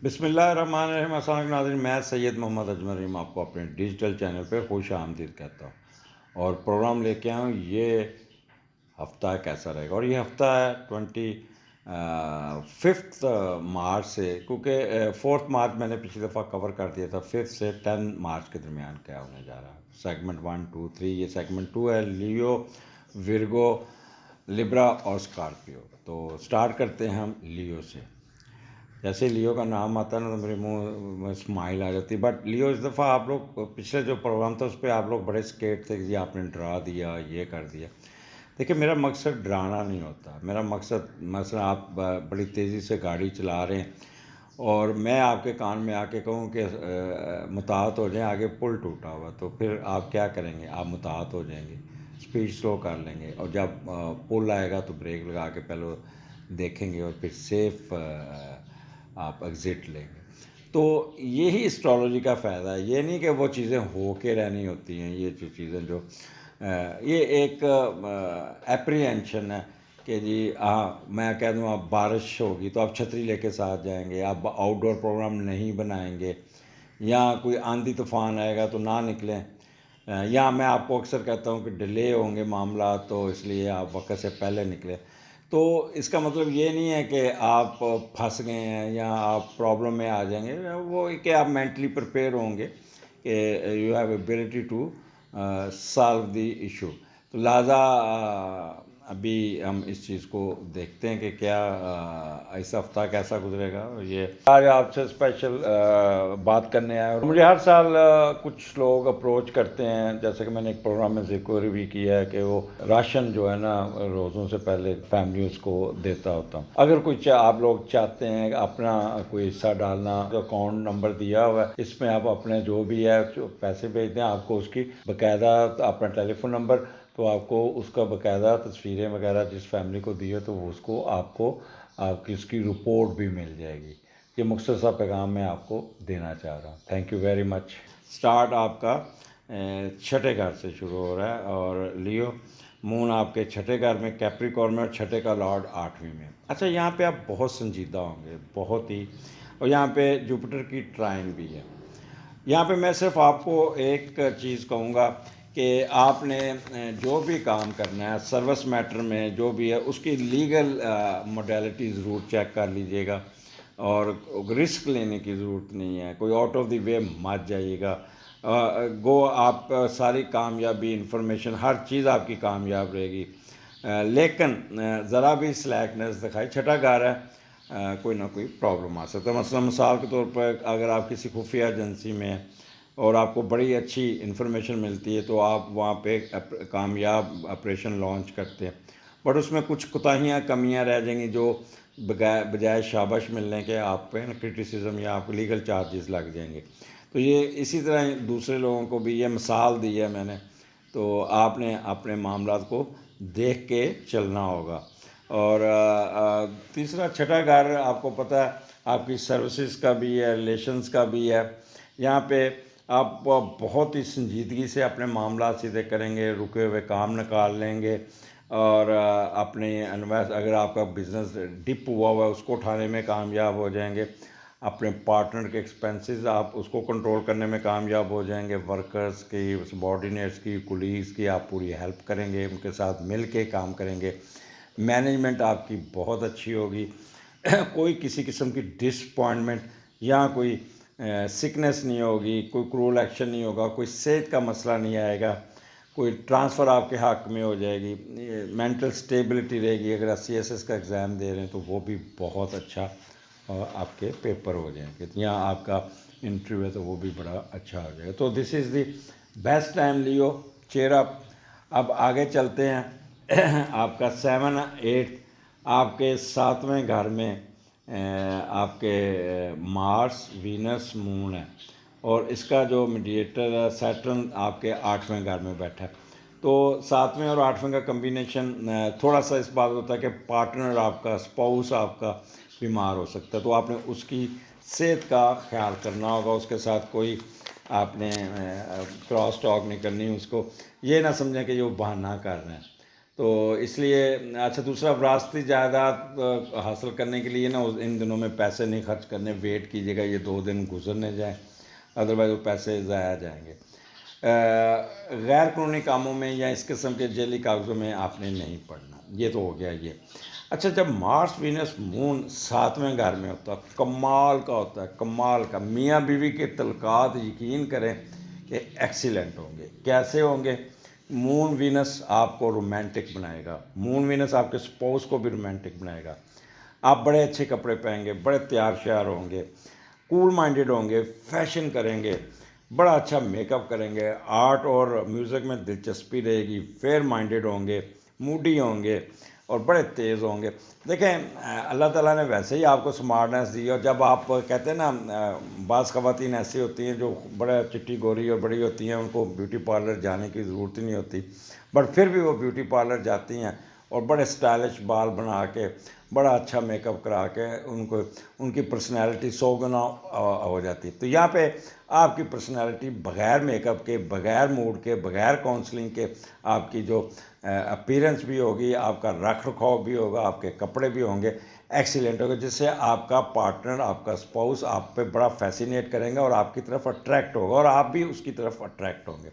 بسم اللہ الرحمن الرحیم۔ السلام علیکم ناظرین، میں سید محمد اجمل رحیم آپ کو اپنے ڈیجیٹل چینل پہ خوش آمدید کہتا ہوں اور پروگرام لے کے آیا ہوں یہ ہفتہ کیسا رہے گا۔ اور یہ ہفتہ ہے 25 مارچ سے، کیونکہ 4 مارچ میں نے پچھلی دفعہ کور کر دیا تھا، 5 سے 10 مارچ کے درمیان کیا ہونے جا رہا ہے۔ سیگمنٹ 1 2 3، یہ سیگمنٹ 2 ہے، لیو، ورگو، لبرا اور اسکارپیو۔ تو سٹارٹ کرتے ہیں ہم لیو سے۔ جیسے لیو کا نام آتا ہے نا تو میرے منہ میں اسمائل آ جاتی ہے، بٹ لیو اس دفعہ آپ لوگ پچھلے جو پروگرام تھا اس پہ آپ لوگ بڑے اسکیٹ تھے کہ جی آپ نے ڈرا دیا، یہ کر دیا۔ دیکھیں، میرا مقصد ڈرانا نہیں ہوتا، میرا مقصد مثلا آپ بڑی تیزی سے گاڑی چلا رہے ہیں اور میں آپ کے کان میں آ کے کہوں کہ متاحت ہو جائیں، آگے پل ٹوٹا ہوا، تو پھر آپ کیا کریں گے؟ آپ متاحت ہو جائیں گے، اسپیڈ سلو کر لیں گے، اور جب پل آئے گا تو بریک لگا کے پہلے دیکھیں گے اور پھر سیف آپ ایگزٹ لیں گے۔ تو یہی اسٹرالوجی کا فائدہ ہے، یہ نہیں کہ وہ چیزیں ہو کے رہنی ہوتی ہیں۔ یہ جو چیزیں جو یہ ایک اپریہینشن ہے کہ جی میں کہہ دوں آپ بارش ہوگی تو آپ چھتری لے کے ساتھ جائیں گے، آپ آؤٹ ڈور پروگرام نہیں بنائیں گے، یا کوئی آندھی طوفان آئے گا تو نہ نکلیں، یا میں آپ کو اکثر کہتا ہوں کہ ڈیلے ہوں گے معاملات تو اس لیے آپ وقت سے پہلے نکلیں۔ تو اس کا مطلب یہ نہیں ہے کہ آپ پھنس گئے ہیں یا آپ پرابلم میں آ جائیں گے، وہ کہ آپ مینٹلی پریپیئر ہوں گے کہ you have ability to solve the issue. تو لہٰذا ابھی ہم اس چیز کو دیکھتے ہیں کہ کیا اس ہفتہ کیسا گزرے گا۔ یہ آج آپ سے اسپیشل بات کرنے آیا، اور مجھے ہر سال کچھ لوگ اپروچ کرتے ہیں، جیسے کہ میں نے ایک پروگرام میں ذکر بھی کیا ہے کہ وہ راشن جو ہے نا روزوں سے پہلے فیملیز کو دیتا ہوتا ہوں۔ اگر کوئی آپ لوگ چاہتے ہیں اپنا کوئی حصہ ڈالنا، اکاؤنٹ نمبر دیا ہوا ہے، اس میں آپ اپنے جو بھی ہے پیسے بھیج دیں، آپ کو اس کی باقاعدہ اپنا ٹیلی فون نمبر، تو آپ کو اس کا باقاعدہ تصویریں وغیرہ جس فیملی کو دی ہے تو وہ اس کو آپ کی اس کی رپورٹ بھی مل جائے گی۔ یہ مختصر پیغام میں آپ کو دینا چاہ رہا ہوں۔ Thank you very much. Start آپ کا چھٹے گھر سے شروع ہو رہا ہے، اور لیو مون آپ کے چھٹے گھر میں کیپریکارن میں، اور چھٹے کا لارڈ 8ویں میں۔ اچھا، یہاں پہ آپ بہت سنجیدہ ہوں گے، بہت ہی، اور یہاں پہ جوپیٹر کی ٹرائن بھی ہے۔ یہاں پہ میں صرف آپ کو ایک چیز کہوں گا کہ آپ نے جو بھی کام کرنا ہے سروس میٹر میں جو بھی ہے اس کی لیگل موڈیلٹی ضرور چیک کر لیجئے گا، اور رسک لینے کی ضرورت نہیں ہے، کوئی آؤٹ آف دی وے مت جائیے گا۔ گو آپ ساری کامیابی، انفارمیشن، ہر چیز آپ کی کامیاب رہے گی، لیکن ذرا بھی سلیکنس دکھائی، چھٹا گھر ہے، کوئی نہ کوئی پرابلم آ سکتا ہے۔ مثلا مثال کے طور پر اگر آپ کسی خفیہ ایجنسی میں ہیں اور آپ کو بڑی اچھی انفارمیشن ملتی ہے تو آپ وہاں پہ کامیاب آپریشن لانچ کرتے ہیں، بٹ اس میں کچھ کوتاہیاں، کمیاں رہ جائیں گی جو بجائے شابش ملنے کے آپ پہ کرٹیسزم یا آپ کو لیگل چارجز لگ جائیں گے۔ تو یہ اسی طرح دوسرے لوگوں کو بھی یہ مثال دی ہے میں نے، تو آپ نے اپنے معاملات کو دیکھ کے چلنا ہوگا۔ اور تیسرا، چھٹا گھر آپ کو پتہ ہے آپ کی سروسز کا بھی ہے، ریلیشنز کا بھی ہے۔ یہاں پہ آپ بہت ہی سنجیدگی سے اپنے معاملات سیدھے کریں گے، رکے ہوئے کام نکال لیں گے، اور اپنے اگر آپ کا بزنس ڈپ ہوا ہوا ہے اس کو اٹھانے میں کامیاب ہو جائیں گے، اپنے پارٹنر کے ایکسپینسز آپ اس کو کنٹرول کرنے میں کامیاب ہو جائیں گے، ورکرز کی، سبارڈینیٹس کی، کولیگز کی آپ پوری ہیلپ کریں گے، ان کے ساتھ مل کے کام کریں گے، مینجمنٹ آپ کی بہت اچھی ہوگی، کوئی کسی قسم کی ڈس اپوائنٹمنٹ یا کوئی سکنس نہیں ہوگی، کوئی کرول ایکشن نہیں ہوگا، کوئی صحت کا مسئلہ نہیں آئے گا، کوئی ٹرانسفر آپ کے حق میں ہو جائے گی، مینٹل سٹیبلٹی رہے گی۔ اگر آپ CSS کا ایگزام دے رہے ہیں تو وہ بھی بہت اچھا آپ کے پیپر ہو جائیں گے، یا آپ کا انٹرویو ہے تو وہ بھی بڑا اچھا ہو جائے گا۔ تو this is the best time live, cheer up. اب آگے چلتے ہیں۔ آپ کا 7 8 آپ کے 7ویں گھر میں آپ کے مارس، وینس، مون ہے، اور اس کا جو میڈیٹر ہے سیٹرن آپ کے 8ویں گھر میں بیٹھا ہے۔ تو 7ویں اور 8ویں کا کمبینیشن تھوڑا سا اس بات ہوتا ہے کہ پارٹنر آپ کا، اسپاؤس آپ کا بیمار ہو سکتا ہے، تو آپ نے اس کی صحت کا خیال کرنا ہوگا، اس کے ساتھ کوئی آپ نے کراس ٹاک نہیں کرنی، اس کو یہ نہ سمجھیں کہ یہ وہ بہانہ کر رہے ہیں۔ تو اس لیے اچھا دوسرا وراثتی جائیداد حاصل کرنے کے لیے نا ان دنوں میں پیسے نہیں خرچ کرنے، ویٹ کیجیے گا یہ 2 دن گزرنے جائیں، ادروائز وہ پیسے ضائع جائیں گے۔ غیر قانونی کاموں میں یا اس قسم کے جعلی کاغذوں میں آپ نے نہیں پڑنا، یہ تو ہو گیا یہ۔ اچھا جب مارس وینس مون 7ویں گھر میں ہوتا ہے، کمال کا ہوتا ہے، کمال کا، میاں بیوی کے تعلقات یقین کریں کہ ایکسیلنٹ ہوں گے۔ کیسے ہوں گے؟ مون وینس آپ کو رومانٹک بنائے گا، مون وینس آپ کے سپوز کو بھی رومانٹک بنائے گا۔ آپ بڑے اچھے کپڑے پہنیں گے، بڑے تیار شیار ہوں گے، کول مائنڈڈ ہوں گے، فیشن کریں گے، بڑا اچھا میک اپ کریں گے، آرٹ اور میوزک میں دلچسپی رہے گی، فیئر مائنڈڈ ہوں گے، موڈی ہوں گے اور بڑے تیز ہوں گے۔ دیکھیں اللہ تعالیٰ نے ویسے ہی آپ کو سمارٹنیس دی، اور جب آپ کہتے ہیں نا بعض خواتین ایسی ہوتی ہیں جو بڑا چٹی گوری اور بڑی ہوتی ہیں، ان کو بیوٹی پارلر جانے کی ضرورت ہی نہیں ہوتی، بٹ پھر بھی وہ بیوٹی پارلر جاتی ہیں اور بڑے سٹائلش بال بنا کے، بڑا اچھا میک اپ کرا کے ان کی پرسنالٹی 100 گنا ہو جاتی ہے۔ تو یہاں پہ آپ کی پرسنالٹی بغیر میک اپ کے، بغیر موڈ کے، بغیر کاؤنسلنگ کے، آپ کی جو اپیرنس بھی ہوگی، آپ کا رکھ رکھاؤ بھی ہوگا، آپ کے کپڑے بھی ہوں گے، ایکسیلنٹ ہوگا، جس سے آپ کا پارٹنر، آپ کا اسپاؤس آپ پہ بڑا فیسینیٹ کریں گا اور آپ کی طرف اٹریکٹ ہوگا اور آپ بھی اس کی طرف اٹریکٹ ہوں گے۔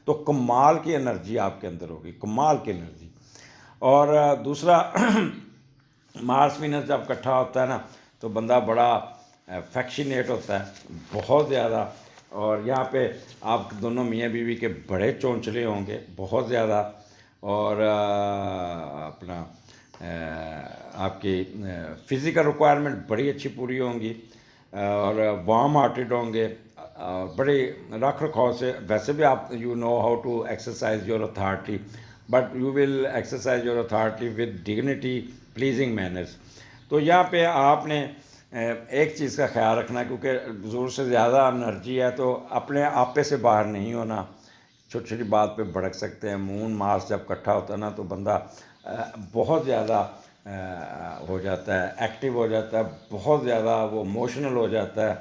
تو کمال کی انرجی آپ کے اندر ہوگی، کمال کی انرجی۔ اور دوسرا مارس وینس جب اکٹھا ہوتا ہے نا تو بندہ بڑا فیکشینیٹ ہوتا ہے، بہت زیادہ، اور یہاں پہ آپ دونوں میاں بیوی کے بڑے چونچلے ہوں گے، بہت زیادہ، اور اپنا آپ کی فزیکل ریکوائرمنٹ بڑی اچھی پوری ہوں گی، اور وارم ہارٹیڈ ہوں گے، بڑے رکھ رکھاؤ سے۔ ویسے بھی آپ you know how to exercise your authority, but you will exercise your authority with dignity, pleasing manners. تو یہاں پہ آپ نے ایک چیز کا خیال رکھنا ہے، کیونکہ ضرورت سے زیادہ انرجی ہے تو اپنے آپے سے باہر نہیں ہونا، چھوٹی چھوٹی بات پہ بھڑک سکتے ہیں۔ مون مارس جب اکٹھا ہوتا ہے نا تو بندہ بہت زیادہ ہو جاتا ہے، ایکٹیو ہو جاتا ہے، بہت زیادہ وہ ایموشنل ہو جاتا ہے،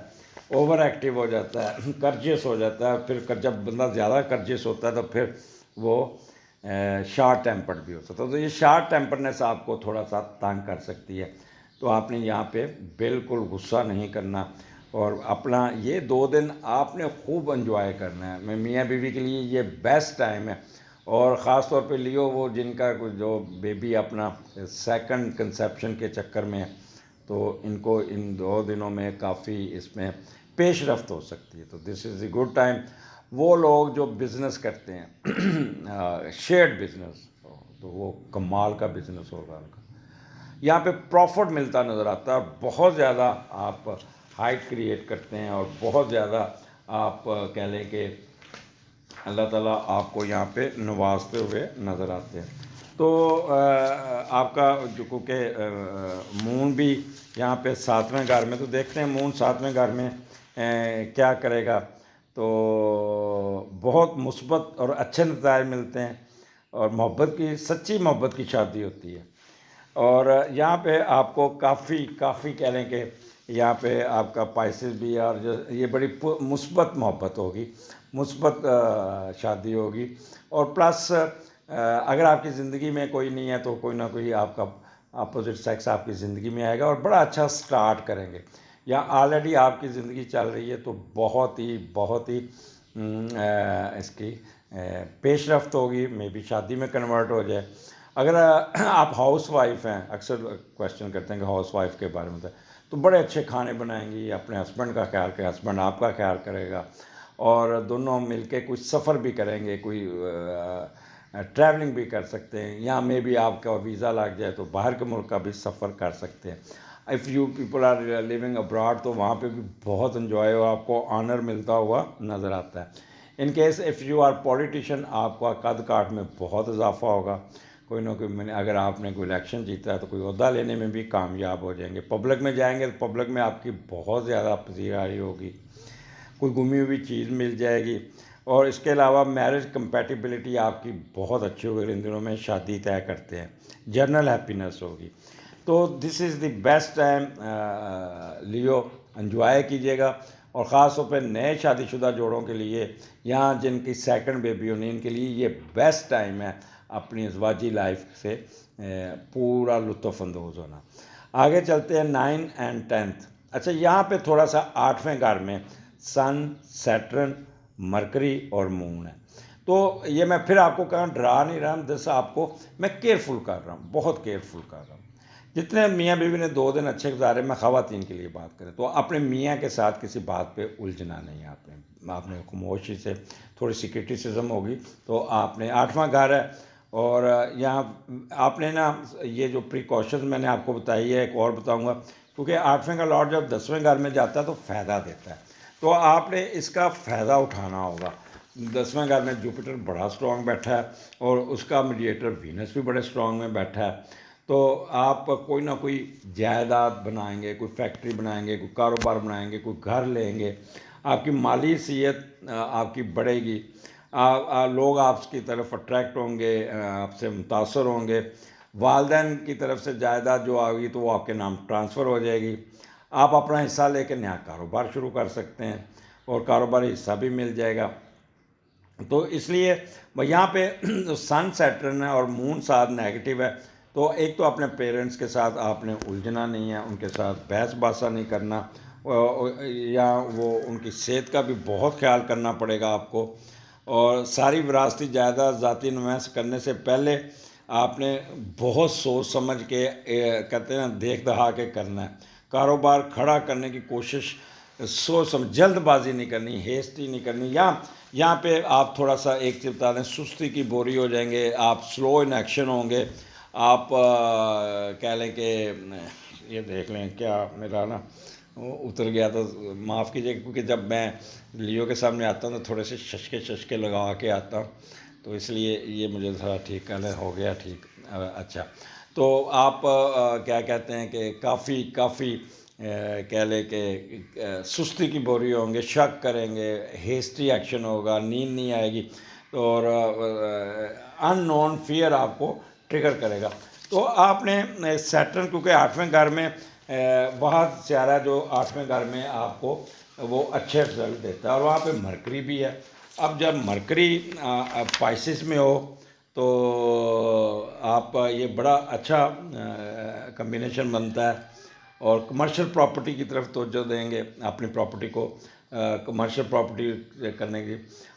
اوور ایکٹیو ہو جاتا ہے، کرجیس ہو جاتا ہے۔ پھر جب بندہ زیادہ کرجیس ہوتا ہے تو پھر وہ شارٹ ٹیمپرڈ بھی ہوتا ہے۔ تو یہ شارٹ ٹیمپرنیس آپ کو تھوڑا سا تنگ کر سکتی ہے، تو آپ نے یہاں پہ بالکل غصہ نہیں کرنا، اور اپنا یہ 2 دن آپ نے خوب انجوائے کرنا ہے۔ میاں بیوی کے لیے یہ بیسٹ ٹائم ہے، اور خاص طور پہ لیو وہ جن کا جو بیبی اپنا سیکنڈ کنسیپشن کے چکر میں ہے، تو ان کو ان 2 دنوں میں کافی اس میں پیش رفت ہو سکتی ہے۔ تو this is a good time. وہ لوگ جو بزنس کرتے ہیں شیئرڈ بزنس، تو وہ کمال کا بزنس ہوگا ان کا، یہاں پہ پروفٹ ملتا نظر آتا ہے، بہت زیادہ آپ ہائٹ کریٹ کرتے ہیں، اور بہت زیادہ آپ کہہ لیں کہ اللہ تعالیٰ آپ کو یہاں پہ نوازتے ہوئے نظر آتے ہیں۔ تو آپ کا جو کیونکہ مون بھی یہاں پہ 7ویں گھر میں، تو دیکھتے ہیں مون 7ویں گھر میں کیا کرے گا۔ تو بہت مثبت اور اچھے نتائج ملتے ہیں، اور محبت کی، سچی محبت کی شادی ہوتی ہے۔ اور یہاں پہ آپ کو کافی کہہ لیں کہ یہاں پہ آپ کا پائسز بھی ہے، اور یہ بڑی مثبت محبت ہوگی، مثبت شادی ہوگی، اور پلس اگر آپ کی زندگی میں کوئی نہیں ہے تو کوئی نہ کوئی آپ کا اپوزٹ سیکس آپ کی زندگی میں آئے گا، اور بڑا اچھا سٹارٹ کریں گے۔ یا آلریڈی آپ کی زندگی چل رہی ہے تو بہت ہی اس کی پیش رفت ہوگی، میں بھی شادی میں کنورٹ ہو جائے۔ اگر آپ ہاؤس وائف ہیں، اکثر کویشچن کرتے ہیں کہ ہاؤس وائف کے بارے میں تو بڑے اچھے کھانے بنائیں گی، اپنے ہسبینڈ کا خیال کرے، ہسبینڈ آپ کا خیال کرے گا، اور دونوں مل کے کچھ سفر بھی کریں گے، کوئی ٹریولنگ بھی کر سکتے ہیں، یا میں بھی آپ کا ویزا لگ جائے تو باہر کے ملک کا بھی سفر کر سکتے ہیں۔ If you people are living abroad تو وہاں پہ بھی بہت انجوائے اور آپ کو آنر ملتا ہوا نظر آتا ہے۔ In case of you are politician, آپ کا قد کاٹ میں بہت اضافہ ہوگا، کوئی نہ کوئی، اگر آپ نے کوئی الیکشن جیتا ہے تو کوئی عہدہ لینے میں بھی کامیاب ہو جائیں گے۔ پبلک میں جائیں گے تو پبلک میں آپ کی بہت زیادہ پذیرائی ہوگی، کوئی گمی ہوئی چیز مل جائے گی، اور اس کے علاوہ میرج کمپیٹیبلٹی آپ کی بہت اچھی ہوگی، ان دنوں میں شادی طے کرتے ہیں، جنرل ہیپینس ہوگی۔ تو this is the best time, live enjoy کیجیے گا، اور خاص طور پہ نئے شادی شدہ جوڑوں کے لیے، یہاں جن کی سیکنڈ بیبی ہونی، ان کے لیے یہ بیسٹ ٹائم ہے۔ اپنی ازواجی لائف سے پورا لطف اندوز ہونا۔ آگے چلتے ہیں 9 and 10۔ اچھا یہاں پہ تھوڑا سا 8ویں گھر میں سن، سیٹرن، مرکری اور مون ہے، تو یہ میں پھر آپ کو کہاں ڈرا نہیں رہا ہوں، دس آپ کو میں کیئرفل کر رہا ہوں، بہت کیئرفل کر رہا ہوں۔ جتنے میاں بیوی نے 2 دن اچھے گزارے، میں خواتین کے لیے بات کریں تو اپنے میاں کے ساتھ کسی بات پہ الجھنا نہیں، آپ نے خاموشی سے، تھوڑی سی کرٹیسزم ہوگی تو آپ نے 8واں گھر ہے، اور یہاں آپ نے نا یہ جو پریکاشنز میں نے آپ کو بتائی ہے، ایک اور بتاؤں گا، کیونکہ 8ویں کا لارڈ جب 10ویں گھر میں جاتا ہے تو فائدہ دیتا ہے، تو آپ نے اس کا فائدہ اٹھانا ہوگا۔ 10ویں گھر میں جوپیٹر بڑا اسٹرانگ بیٹھا ہے، اور اس کا میڈیٹر وینس بھی بڑے اسٹرانگ میں بیٹھا ہے، تو آپ کوئی نہ کوئی جائیداد بنائیں گے، کوئی فیکٹری بنائیں گے، کوئی کاروبار بنائیں گے، کوئی گھر لیں گے، آپ کی مالی صحت آپ کی بڑھے گی، لوگ آپ کی طرف اٹریکٹ ہوں گے، آپ سے متاثر ہوں گے، والدین کی طرف سے جائیداد جو آ گئی تو وہ آپ کے نام ٹرانسفر ہو جائے گی، آپ اپنا حصہ لے کے نیا کاروبار شروع کر سکتے ہیں، اور کاروباری حصہ بھی مل جائے گا۔ تو اس لیے یہاں پہ سن سیٹرن ہے اور مون ساتھ نیگیٹو ہے، تو ایک تو اپنے پیرنٹس کے ساتھ آپ نے الجھنا نہیں ہے، ان کے ساتھ بحث باسا نہیں کرنا، یا وہ ان کی صحت کا بھی بہت خیال کرنا پڑے گا آپ کو، اور ساری وراثتی جائیداد ذاتی نمائش کرنے سے پہلے آپ نے بہت سوچ سمجھ کے کہتے ہیں نا دیکھ دہا کے کرنا ہے، کاروبار کھڑا کرنے کی کوشش سوچ سمجھ، جلد بازی نہیں کرنی، ہیسٹی نہیں کرنی، یہاں پہ آپ تھوڑا سا ایک چیز بتا دیں، سستی کی بوری ہو جائیں گے، آپ سلو ان ایکشن ہوں گے، آپ کہہ لیں کہ یہ دیکھ لیں کیا میرا نا اتر گیا تو معاف کیجیے، کیونکہ جب میں لیو کے سامنے آتا ہوں تو تھوڑے سے ششکے لگا کے آتا ہوں، تو اس لیے یہ مجھے تھوڑا ٹھیک کرنا ہو گیا ٹھیک۔ اچھا تو آپ کیا کہتے ہیں کہ کافی کہہ لیں کہ سستی کی بوری ہوں گے، شک کریں گے، ہیسٹی ایکشن ہوگا، نیند نہیں آئے گی، اور ان نون فیئر آپ کو ٹریگر کرے گا۔ تو آپ نے سیٹرن کیونکہ 8ویں گھر میں بہت سیارہ جو 8ویں گھر میں آپ کو وہ اچھے رزلٹ دیتا ہے، اور وہاں پہ مرکری بھی ہے۔ اب جب مرکری پائسس میں ہو تو آپ یہ بڑا اچھا کمبینیشن بنتا ہے، اور کمرشل پراپرٹی کی طرف توجہ دیں گے، اپنی پراپرٹی کو کمرشل پراپرٹی کرنے کی،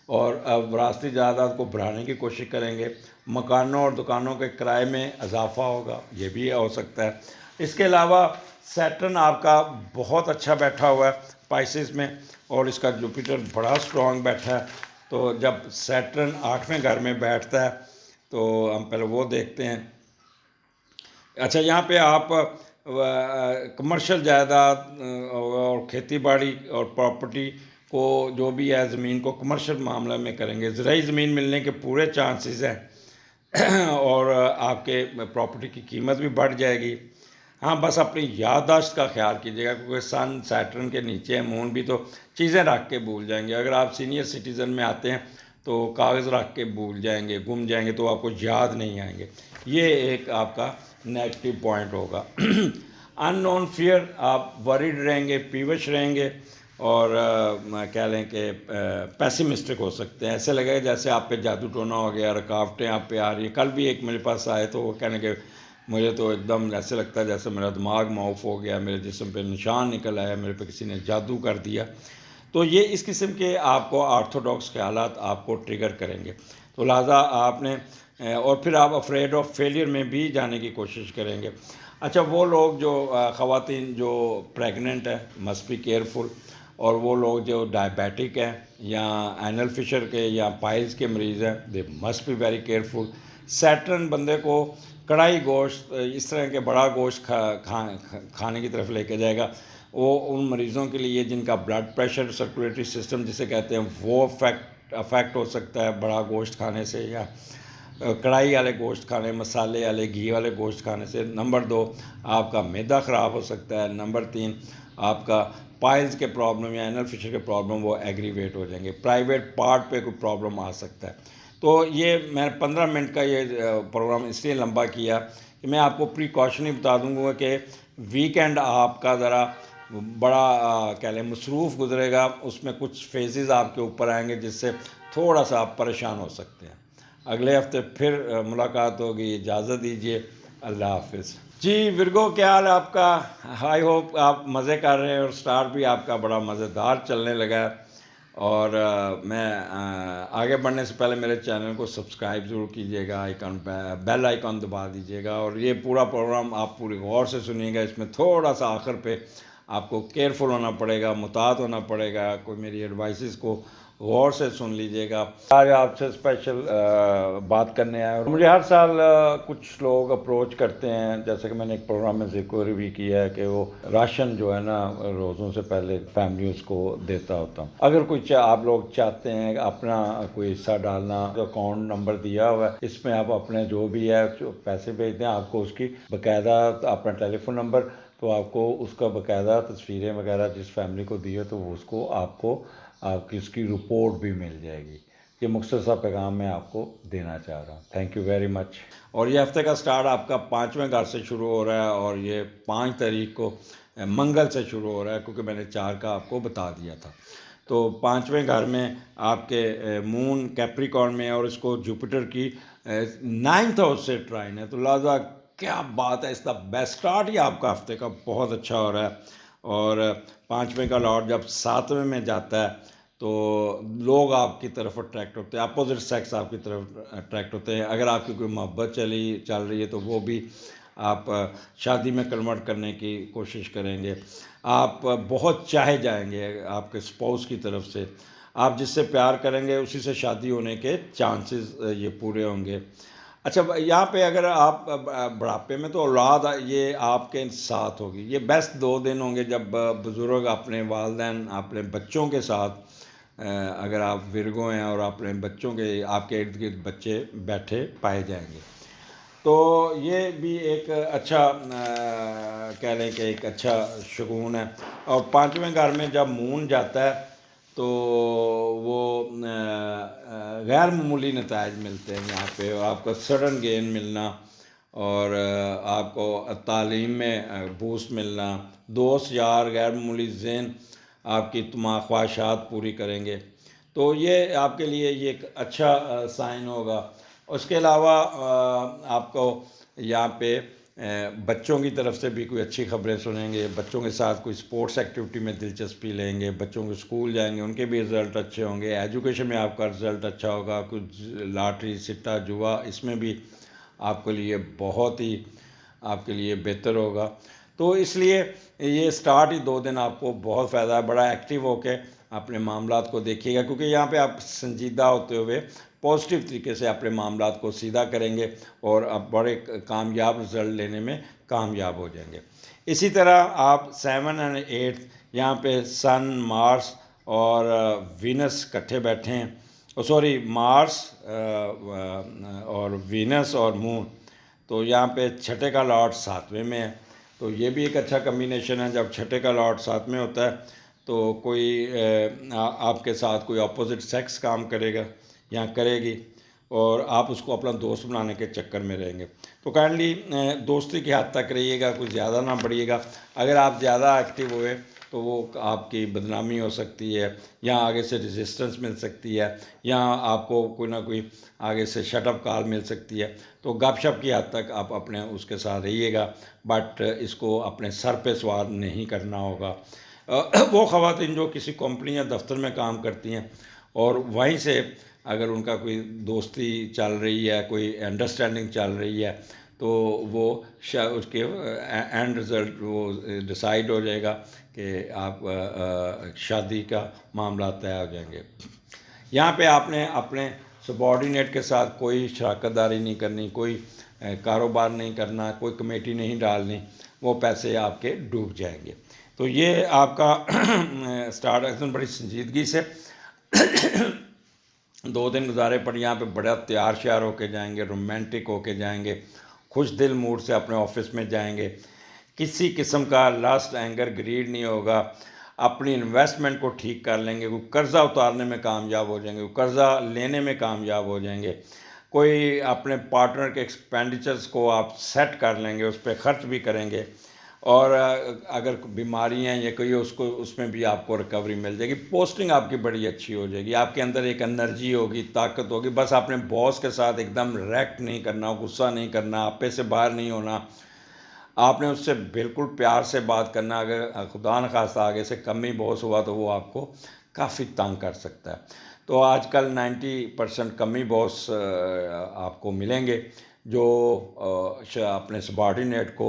اور وراثتی جائیداد کو بڑھانے کی کوشش کریں گے، مکانوں اور دکانوں کے کرائے میں اضافہ ہوگا، یہ بھی ہو سکتا ہے۔ اس کے علاوہ سیٹرن آپ کا بہت اچھا بیٹھا ہوا ہے پائسس میں، اور اس کا جوپیٹر بڑا اسٹرانگ بیٹھا ہے، تو جب سیٹرن 8ویں گھر میں بیٹھتا ہے تو ہم پہلے وہ دیکھتے ہیں۔ اچھا یہاں پہ آپ کمرشل جائیداد اور کھیتی باڑی اور پراپرٹی کو جو بھی ہے زمین کو کمرشل معاملہ میں کریں گے، زرعی زمین ملنے کے پورے چانسز ہیں، اور آپ کے پراپرٹی کی قیمت بھی بڑھ جائے گی۔ ہاں بس اپنی یادداشت کا خیال کیجیے گا، کیونکہ سن سیٹرن کے نیچے مون بھی تو چیزیں رکھ کے بھول جائیں گے، اگر آپ سینئر سٹیزن میں آتے ہیں تو کاغذ رکھ کے بھول جائیں گے، گم جائیں گے، تو آپ کو یاد نہیں آئیں گے، یہ ایک آپ کا نیگیٹو پوائنٹ ہوگا۔ ان نون فیئر، آپ وریڈ رہیں گے، پیوش رہیں گے، اور کہہ لیں کہ پیسیمسٹک ہو سکتے ہیں، ایسے لگے جیسے آپ پہ جادو ٹونا ہو گیا، رکاوٹیں آپ پہ آ رہی ہیں۔ کل بھی ایک میرے پاس آئے تو وہ کہنے کہ مجھے تو ایک دم ایسے لگتا ہے جیسے میرا دماغ معاف ہو گیا، میرے جسم پہ نشان نکل آیا، میرے پہ کسی نے جادو کر دیا، تو یہ اس قسم کے آپ کو آرتھوڈاکس خیالات آپ کو ٹریگر کریں گے، تو لہٰذا آپ نے اور پھر آپ افریڈ آف فیلئر میں بھی جانے کی کوشش کریں گے۔ اچھا وہ لوگ جو خواتین جو پریگننٹ ہیں مسٹ بی کیئرفل، اور وہ لوگ جو ڈائبیٹک ہیں یا اینل فشر کے یا پائلز کے مریض ہیں they must be very careful. Certain بندے کو کڑھائی گوشت اس طرح کے بڑا گوشت کھانے کی طرف لے کے جائے گا، وہ ان مریضوں کے لیے جن کا بلڈ پریشر سرکولیٹری سسٹم جسے کہتے ہیں وہ افیکٹ ہو سکتا ہے بڑا گوشت کھانے سے، یا کڑھائی والے گوشت کھانے، مسالے والے گھی والے گوشت کھانے سے۔ نمبر 2 آپ کا معدہ خراب ہو سکتا ہے۔ نمبر 3 آپ کا پائلز کے پرابلم یا اینل فشر کے پرابلم وہ ایگریویٹ ہو جائیں گے، پرائیویٹ پارٹ پہ کوئی پرابلم آ سکتا ہے۔ تو یہ میں 15 منٹ کا یہ پروگرام اس لیے لمبا کیا کہ میں آپ کو پریکاشنی بتا دوں گا کہ ویکینڈ آپ کا ذرا بڑا کہہ لیں مصروف گزرے گا، اس میں کچھ فیزز آپ کے اوپر آئیں گے جس سے تھوڑا سا آپ پریشان ہو سکتے ہیں۔ اگلے ہفتے پھر ملاقات ہوگی. اجازت دیجیے. اللہ حافظ. جی ورگو، کیا حال ہے آپ کا؟ آئی ہوپ آپ مزے کر رہے ہیں اور سٹارٹ بھی آپ کا بڑا مزیدار چلنے لگا ہے. اور میں آگے بڑھنے سے پہلے میرے چینل کو سبسکرائب ضرور کیجیے گا، بیل آئیکن دبا دیجیے گا. اور یہ پورا پروگرام آپ پوری غور سے سنیے گا. اس میں تھوڑا سا آخر پہ آپ کو کیئرفل ہونا پڑے گا، محتاط ہونا پڑے گا. کوئی میری ایڈوائسز کو غور سے سن لیجیے گا. آج آپ سے اسپیشل بات کرنے آیا. مجھے ہر سال کچھ لوگ اپروچ کرتے ہیں، جیسے کہ میں نے ایک پروگرام میں ذکر بھی کیا ہے کہ وہ راشن جو ہے نا روزوں سے پہلے فیملیز کو دیتا ہوتا ہوں. اگر کوئی آپ لوگ چاہتے ہیں اپنا کوئی حصہ ڈالنا، اکاؤنٹ نمبر دیا ہوا ہے، اس میں آپ اپنے جو بھی ہے پیسے بھیج دیں. آپ کو اس کی باقاعدہ اپنا ٹیلی فون نمبر، تو آپ کو اس کا باقاعدہ تصویریں وغیرہ جس فیملی کو دی ہے تو اس کو آپ کی اس کی رپورٹ بھی مل جائے گی. یہ مختصر پیغام میں آپ کو دینا چاہ رہا ہوں. Thank you very much. اور یہ ہفتے کا سٹارٹ آپ کا 5ویں گھر سے شروع ہو رہا ہے، اور یہ 5 تاریخ کو منگل سے شروع ہو رہا ہے، کیونکہ میں نے 4 کا آپ کو بتا دیا تھا. تو 5ویں گھر میں آپ کے مون کیپریکارن میں، اور اس کو جوپیٹر کی 9th ہاؤس سے ٹرائن ہے. تو لہٰذا کیا بات ہے، اس کا بیسٹ سٹارٹ ہی آپ کا ہفتے کا بہت اچھا ہو رہا ہے. اور 5ویں کا لارڈ جب 7ویں میں جاتا ہے تو لوگ آپ کی طرف اٹریکٹ ہوتے ہیں، اپوزٹ سیکس آپ کی طرف اٹریکٹ ہوتے ہیں. اگر آپ کی کوئی محبت چل رہی ہے تو وہ بھی آپ شادی میں کنورٹ کرنے کی کوشش کریں گے. آپ بہت چاہے جائیں گے آپ کے اسپاؤس کی طرف سے. آپ جس سے پیار کریں گے اسی سے شادی ہونے کے چانسز یہ پورے ہوں گے. اچھا، یہاں پہ اگر آپ بڑھاپے میں، تو اولاد یہ آپ کے ساتھ ہوگی. یہ بیسٹ 2 دن ہوں گے جب بزرگ اپنے والدین اپنے بچوں کے ساتھ، اگر آپ ورگو ہیں اور اپنے بچوں کے آپ کے ارد گرد بچے بیٹھے پائے جائیں گے. تو یہ بھی ایک اچھا کہہ لیں کہ ایک اچھا شگون ہے. اور 5ویں گھر میں جب مون جاتا ہے تو وہ غیر معمولی نتائج ملتے ہیں یہاں پہ. آپ کا سڈن گین ملنا، اور آپ کو تعلیم میں بوسٹ ملنا، دوست یار غیر معمولی ذہن آپ کی تمام خواہشات پوری کریں گے. تو یہ آپ کے لیے یہ ایک اچھا سائن ہوگا. اس کے علاوہ آپ کو یہاں پہ بچوں کی طرف سے بھی کوئی اچھی خبریں سنیں گے. بچوں کے ساتھ کوئی سپورٹس ایکٹیویٹی میں دلچسپی لیں گے. بچوں کو اسکول جائیں گے، ان کے بھی رزلٹ اچھے ہوں گے. ایجوکیشن میں آپ کا رزلٹ اچھا ہوگا. کچھ لاٹری سٹا جوا اس میں بھی آپ کے لیے بہت ہی آپ کے لیے بہتر ہوگا. تو اس لیے یہ سٹارٹ ہی 2 دن آپ کو بہت فائدہ ہے. بڑا ایکٹیو ہو کے اپنے معاملات کو دیکھیے گا، کیونکہ یہاں پہ آپ سنجیدہ ہوتے ہوئے پازیٹیو طریقے سے اپنے معاملات کو سیدھا کریں گے، اور آپ بڑے کامیاب رزلٹ لینے میں کامیاب ہو جائیں گے. اسی طرح آپ 7 اور 8 یہاں پہ سن، مارس اور وینس کٹھے بیٹھے ہیں. سوری، مارس اور وینس اور مون. تو یہاں پہ 6 کا لاٹ 7ویں میں ہے. تو یہ بھی ایک اچھا کمبینیشن ہے. جب 6 کا لاٹ 7 میں ہوتا ہے تو کوئی آپ کے ساتھ کوئی اپوزٹ سیکس کام کرے گا یا کرے گی، اور آپ اس کو اپنا دوست بنانے کے چکر میں رہیں گے. تو کائنڈلی دوستی کی حد تک رہیے گا، کوئی زیادہ نہ بڑھیے گا. اگر آپ زیادہ ایکٹیو ہوئے تو وہ آپ کی بدنامی ہو سکتی ہے، یا آگے سے ریزسٹنس مل سکتی ہے، یا آپ کو کوئی نہ کوئی آگے سے شٹ اپ کال مل سکتی ہے. تو گپ شپ کی حد تک آپ اپنے اس کے ساتھ رہیے گا، بٹ اس کو اپنے سر پہ سوار نہیں کرنا ہوگا. وہ خواتین جو کسی کمپنی یا دفتر میں کام کرتی ہیں اور وہیں سے اگر ان کا کوئی دوستی چل رہی ہے، کوئی انڈرسٹینڈنگ چل رہی ہے، تو وہ اس کے اینڈ رزلٹ وہ ڈیسائیڈ ہو جائے گا کہ آپ شادی کا معاملہ طے ہو جائیں گے. یہاں پہ آپ نے اپنے سبارڈینیٹ کے ساتھ کوئی شراکت داری نہیں کرنی، کوئی کاروبار نہیں کرنا، کوئی کمیٹی نہیں ڈالنی. وہ پیسے آپ کے ڈوب جائیں گے. تو یہ آپ کا سٹارٹ ایکشن بڑی سنجیدگی سے 2 دن گزارے پڑ. یہاں پہ بڑا تیار شیار ہو کے جائیں گے، رومانٹک ہو کے جائیں گے، خوش دل موڈ سے اپنے آفس میں جائیں گے. کسی قسم کا لاسٹ اینگر گریڈ نہیں ہوگا. اپنی انویسٹمنٹ کو ٹھیک کر لیں گے. کوئی قرضہ اتارنے میں کامیاب ہو جائیں گے، کوئی قرضہ لینے میں کامیاب ہو جائیں گے. کوئی اپنے پارٹنر کے ایکسپینڈیچرز کو آپ سیٹ کر لیں گے، اس پہ خرچ بھی کریں گے. اور اگر بیماری ہیں یا کوئی اس میں بھی آپ کو ریکوری مل جائے گی. پوسٹنگ آپ کی بڑی اچھی ہو جائے گی. آپ کے اندر ایک انرجی ہوگی, طاقت ہوگی. بس آپ نے باس کے ساتھ ایک دم ریکٹ نہیں کرنا, غصہ نہیں کرنا, آپے سے باہر نہیں ہونا. آپ نے اس سے بالکل پیار سے بات کرنا. اگر خدا نخواستہ آگے سے کم ہی باس ہوا تو وہ آپ کو کافی تنگ کر سکتا ہے. تو آج کل 90% کمی باس آپ کو ملیں گے جو اپنے سبارڈینیٹ کو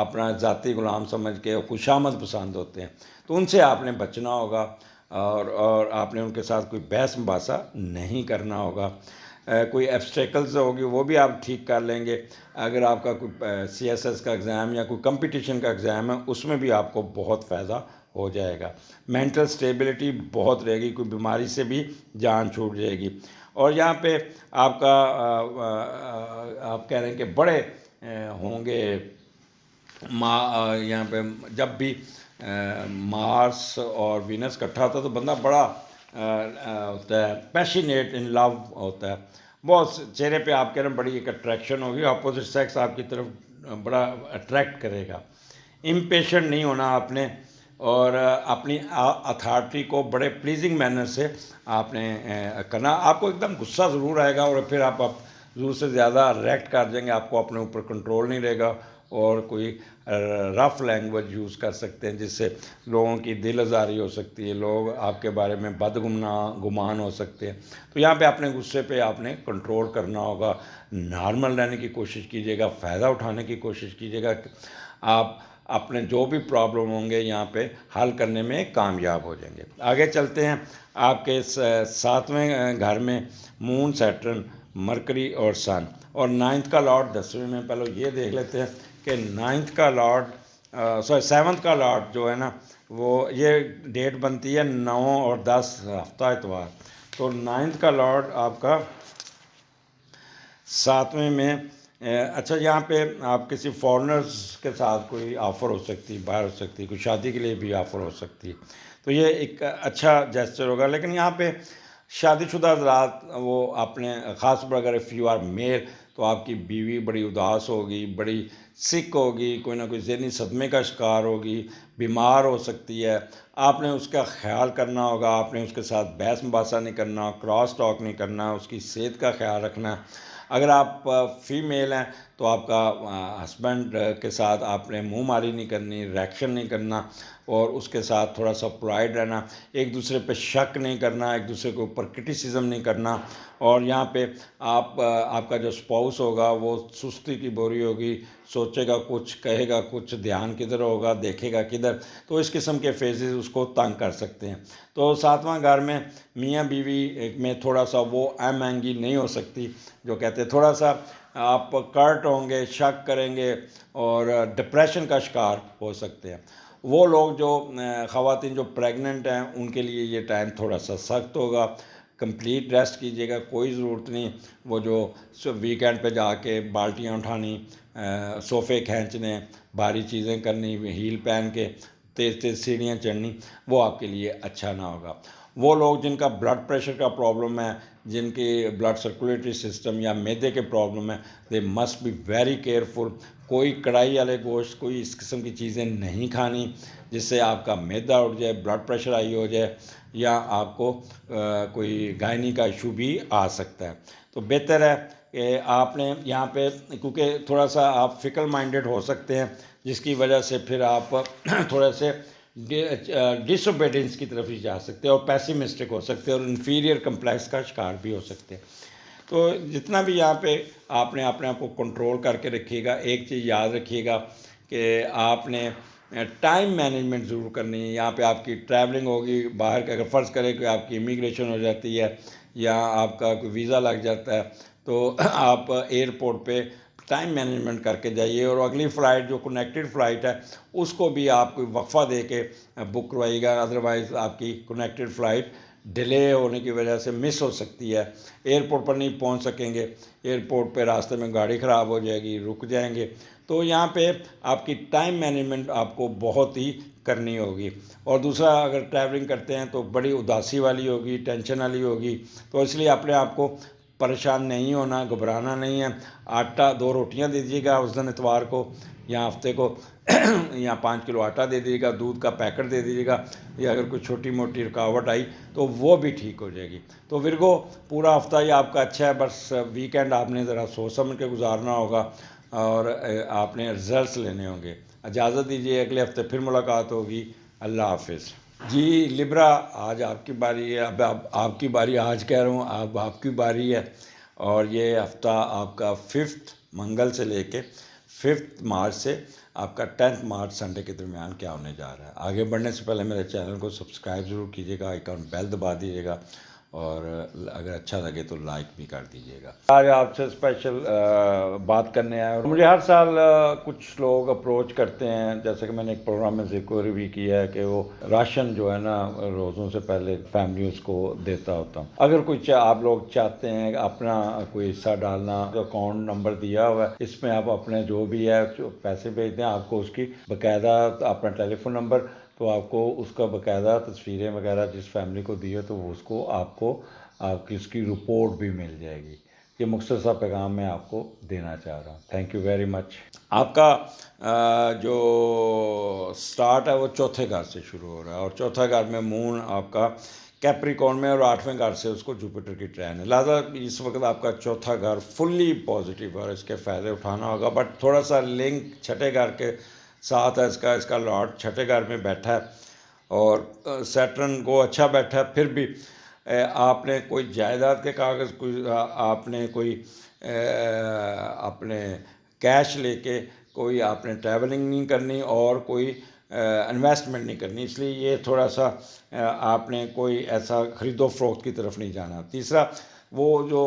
اپنا ذاتی غلام سمجھ کے خوشامد پسند ہوتے ہیں. تو ان سے آپ نے بچنا ہوگا, اور آپ نے ان کے ساتھ کوئی بحث مباحثہ نہیں کرنا ہوگا. کوئی ایبسٹیکلز ہوگی وہ بھی آپ ٹھیک کر لیں گے. اگر آپ کا کوئی CSS کا ایگزام یا کوئی کمپٹیشن کا ایگزام ہے, اس میں بھی آپ کو بہت فائدہ ہو جائے گا. مینٹل سٹیبلٹی بہت رہے گی, کوئی بیماری سے بھی جان چھوٹ جائے گی. اور یہاں پہ آپ کا آپ کہہ رہے ہیں کہ بڑے ہوں گے یہاں پہ جب بھی مارس اور وینس اکٹھا ہوتا ہے تو بندہ بڑا ہوتا ہے, پیشنیٹ ان لو ہوتا ہے. بہت چہرے پہ آپ کہہ رہے ہیں بڑی ایک اٹریکشن ہوگی, اپوزٹ سیکس آپ کی طرف بڑا اٹریکٹ کرے گا. امپیشنٹ نہیں ہونا آپ نے, اور اپنی اتھارٹی کو بڑے پلیزنگ مینر سے آپ نے کرنا. آپ کو ایک دم غصہ ضرور آئے گا, اور پھر آپ ضرور سے زیادہ ریکٹ کر دیں گے. آپ کو اپنے اوپر کنٹرول نہیں رہے گا, اور کوئی رف لینگویج یوز کر سکتے ہیں جس سے لوگوں کی دل آزاری ہو سکتی ہے, لوگ آپ کے بارے میں گمان ہو سکتے ہیں. تو یہاں پہ اپنے غصے پہ آپ نے کنٹرول کرنا ہوگا. نارمل رہنے کی کوشش کیجیے گا, فائدہ اٹھانے کی کوشش کیجیے گا. آپ اپنے جو بھی پرابلم ہوں گے یہاں پہ حل کرنے میں کامیاب ہو جائیں گے. آگے چلتے ہیں. آپ کے 7ویں گھر میں مون, سیٹرن, مرکری اور سن, اور 9th کا لارڈ 10ویں میں. پہلے یہ دیکھ لیتے ہیں کہ 9th کا لارڈ 7th کا لارڈ جو ہے نا, وہ یہ ڈیٹ بنتی ہے 9 اور 10 ہفتہ اتوار. تو 9th کا لارڈ آپ کا 7ویں میں. اچھا, یہاں پہ آپ کسی فارنرز کے ساتھ کوئی آفر ہو سکتی, باہر ہو سکتی, کوئی شادی کے لیے بھی آفر ہو سکتی. تو یہ ایک اچھا جیسچر ہوگا. لیکن یہاں پہ شادی شدہ حضرات وہ اپنے خاص طور پر اگر اف یو آر میل, تو آپ کی بیوی بڑی اداس ہوگی, بڑی سک ہوگی, کوئی نہ کوئی ذہنی صدمے کا شکار ہوگی, بیمار ہو سکتی ہے. آپ نے اس کا خیال کرنا ہوگا. آپ نے اس کے ساتھ بحث مباحثہ نہیں کرنا, کراس ٹاک نہیں کرنا, اس کی صحت کا خیال رکھنا. اگر آپ فیمیل ہیں تو آپ کا ہسبینڈ کے ساتھ آپ نے منہ ماری نہیں کرنی, ریئیکشن نہیں کرنا, اور اس کے ساتھ تھوڑا سا پولائٹ رہنا. ایک دوسرے پہ شک نہیں کرنا, ایک دوسرے کے اوپر کرٹیسزم نہیں کرنا. اور یہاں پہ آپ کا جو اسپاؤس ہوگا وہ سستی کی بوری ہوگی, سوچے گا کچھ, کہے گا کچھ, دھیان کدھر ہوگا, دیکھے گا کدھر. تو اس قسم کے فیزز اس کو تنگ کر سکتے ہیں. تو 7واں گھر میں میاں بیوی میں تھوڑا سا وہ اینگی نہیں ہو سکتی, جو کہتے ہیں تھوڑا سا آپ کرٹ ہوں گے, شک کریں گے, اور ڈپریشن کا شکار ہو سکتے ہیں. وہ لوگ جو خواتین جو پریگننٹ ہیں ان کے لیے یہ ٹائم تھوڑا سا سخت ہوگا. کمپلیٹ ریسٹ کیجیے گا, کوئی ضرورت نہیں وہ جو ویکینڈ پہ جا کے بالٹیاں اٹھانی, صوفے کھینچنے, بھاری چیزیں کرنی, ہیل پہن کے تیز تیز سیڑھیاں چڑھنی, وہ آپ کے لیے اچھا نہ ہوگا. وہ لوگ جن کا بلڈ پریشر کا پرابلم ہے, جن کی بلڈ سرکولیٹری سسٹم یا میدے کے پرابلم ہے, they must be very careful. کوئی کڑھائی والے گوشت, کوئی اس قسم کی چیزیں نہیں کھانی جس سے آپ کا میدا اٹھ جائے, بلڈ پریشر ہائی ہو جائے, یا آپ کو کوئی گائنی کا ایشو بھی آ سکتا ہے. تو بہتر ہے کہ آپ نے یہاں پہ, کیونکہ تھوڑا سا آپ فکل مائنڈڈ ہو سکتے ہیں, جس کی وجہ سے پھر آپ تھوڑے سے ڈس اوبیڈینس کی طرف ہی جا سکتے ہیں, اور پیسیمسٹک ہو سکتے ہیں, اور انفیریئر کمپلیکس کا شکار بھی ہو سکتے ہیں. تو جتنا بھی یہاں پہ آپ نے اپنے آپ کو کنٹرول کر کے رکھیے گا. ایک چیز یاد رکھیے گا کہ آپ نے ٹائم مینجمنٹ ضرور کرنی ہے. یہاں پہ آپ کی ٹریولنگ ہوگی باہر کا, اگر فرض کرے کہ آپ کی امیگریشن ہو جاتی ہے یا آپ کا کوئی ویزا لگ جاتا ہے, تو آپ ایئرپورٹ پہ ٹائم مینجمنٹ کر کے جائیے. اور اگلی فلائٹ جو کنیکٹڈ فلائٹ ہے اس کو بھی آپ کوئی وقفہ دے کے بک کروائیے گا, ادروائز آپ کی کنیکٹڈ فلائٹ ڈیلے ہونے کی وجہ سے مس ہو سکتی ہے, ایئرپورٹ پر نہیں پہنچ سکیں گے, ایئرپورٹ پہ راستے میں گاڑی خراب ہو جائے گی, رک جائیں گے. تو یہاں پہ آپ کی ٹائم مینجمنٹ آپ کو بہت ہی کرنی ہوگی. اور دوسرا, اگر ٹریولنگ کرتے ہیں تو بڑی اداسی والی ہوگی, ٹینشن والی ہوگی, تو اس لیے اپنے آپ کو پریشان نہیں ہونا، گھبرانا نہیں ہے. آٹا 2 روٹیاں دے دیجیے گا اس دن اتوار کو یا ہفتے کو یا 5 کلو آٹا دے دیجیے گا، دودھ کا پیکٹ دے دیجیے گا، یا اگر کوئی چھوٹی موٹی رکاوٹ آئی تو وہ بھی ٹھیک ہو جائے گی. تو ورگو پورا ہفتہ ہی آپ کا اچھا ہے، بس ویکینڈ آپ نے ذرا سوچ سمجھ کے گزارنا ہوگا اور آپ نے رزلٹس لینے ہوں گے. اجازت دیجیے، اگلے ہفتے پھر ملاقات ہوگی. اللہ حافظ. جی لبرا، آج آپ کی باری ہے. اب آپ کی باری آج کہہ رہا ہوں، اب آپ کی باری ہے. اور یہ ہفتہ آپ کا 5 منگل سے لے کے 5 مارچ سے آپ کا 10 مارچ سنڈے کے درمیان کیا ہونے جا رہا ہے. آگے بڑھنے سے پہلے میرے چینل کو سبسکرائب ضرور کیجیے گا، آئیکن بیل دبا دیجیے گا، اور اگر اچھا لگے تو لائک بھی کر دیجیے گا. آج آپ سے اسپیشل بات کرنے آیا. اور مجھے ہر سال کچھ لوگ اپروچ کرتے ہیں، جیسے کہ میں نے ایک پروگرام میں ذکر بھی کیا ہے کہ وہ راشن جو ہے نا روزوں سے پہلے فیملیز کو دیتا ہوتا ہوں. اگر کوئی آپ لوگ چاہتے ہیں اپنا کوئی حصہ ڈالنا، اکاؤنٹ نمبر دیا ہوا ہے، اس میں آپ اپنے جو بھی ہے پیسے بھیج دیں. آپ کو اس کی باقاعدہ اپنا ٹیلی فون نمبر، تو آپ کو اس کا باقاعدہ تصویریں وغیرہ جس فیملی کو دی ہے تو وہ اس کو آپ کی اس کی رپورٹ بھی مل جائے گی. یہ مختصر پیغام میں آپ کو دینا چاہ رہا ہوں. Thank you very much. آپ کا جو سٹارٹ ہے وہ چوتھے گھر سے شروع ہو رہا ہے، اور چوتھا گھر میں مون آپ کا کیپریکون میں، اور 8ویں گھر سے اس کو جوپیٹر کی ٹرین ہے. لہٰذا اس وقت آپ کا چوتھا گھر فلی پازیٹیو اور اس کے فائدے اٹھانا ہوگا. بٹ تھوڑا سا لنک چھٹے گھر کے ساتھ ہے. اس کا لارڈ چھٹے گھر میں بیٹھا ہے اور سیٹرن کو اچھا بیٹھا ہے. پھر بھی آپ نے کوئی جائیداد کے کاغذ، آپ نے کوئی اپنے کیش لے کے کوئی آپ نے ٹریولنگ نہیں کرنی اور کوئی انویسٹمنٹ نہیں کرنی. اس لیے یہ تھوڑا سا آپ نے کوئی ایسا خرید و فروخت کی طرف نہیں جانا. تیسرا، وہ جو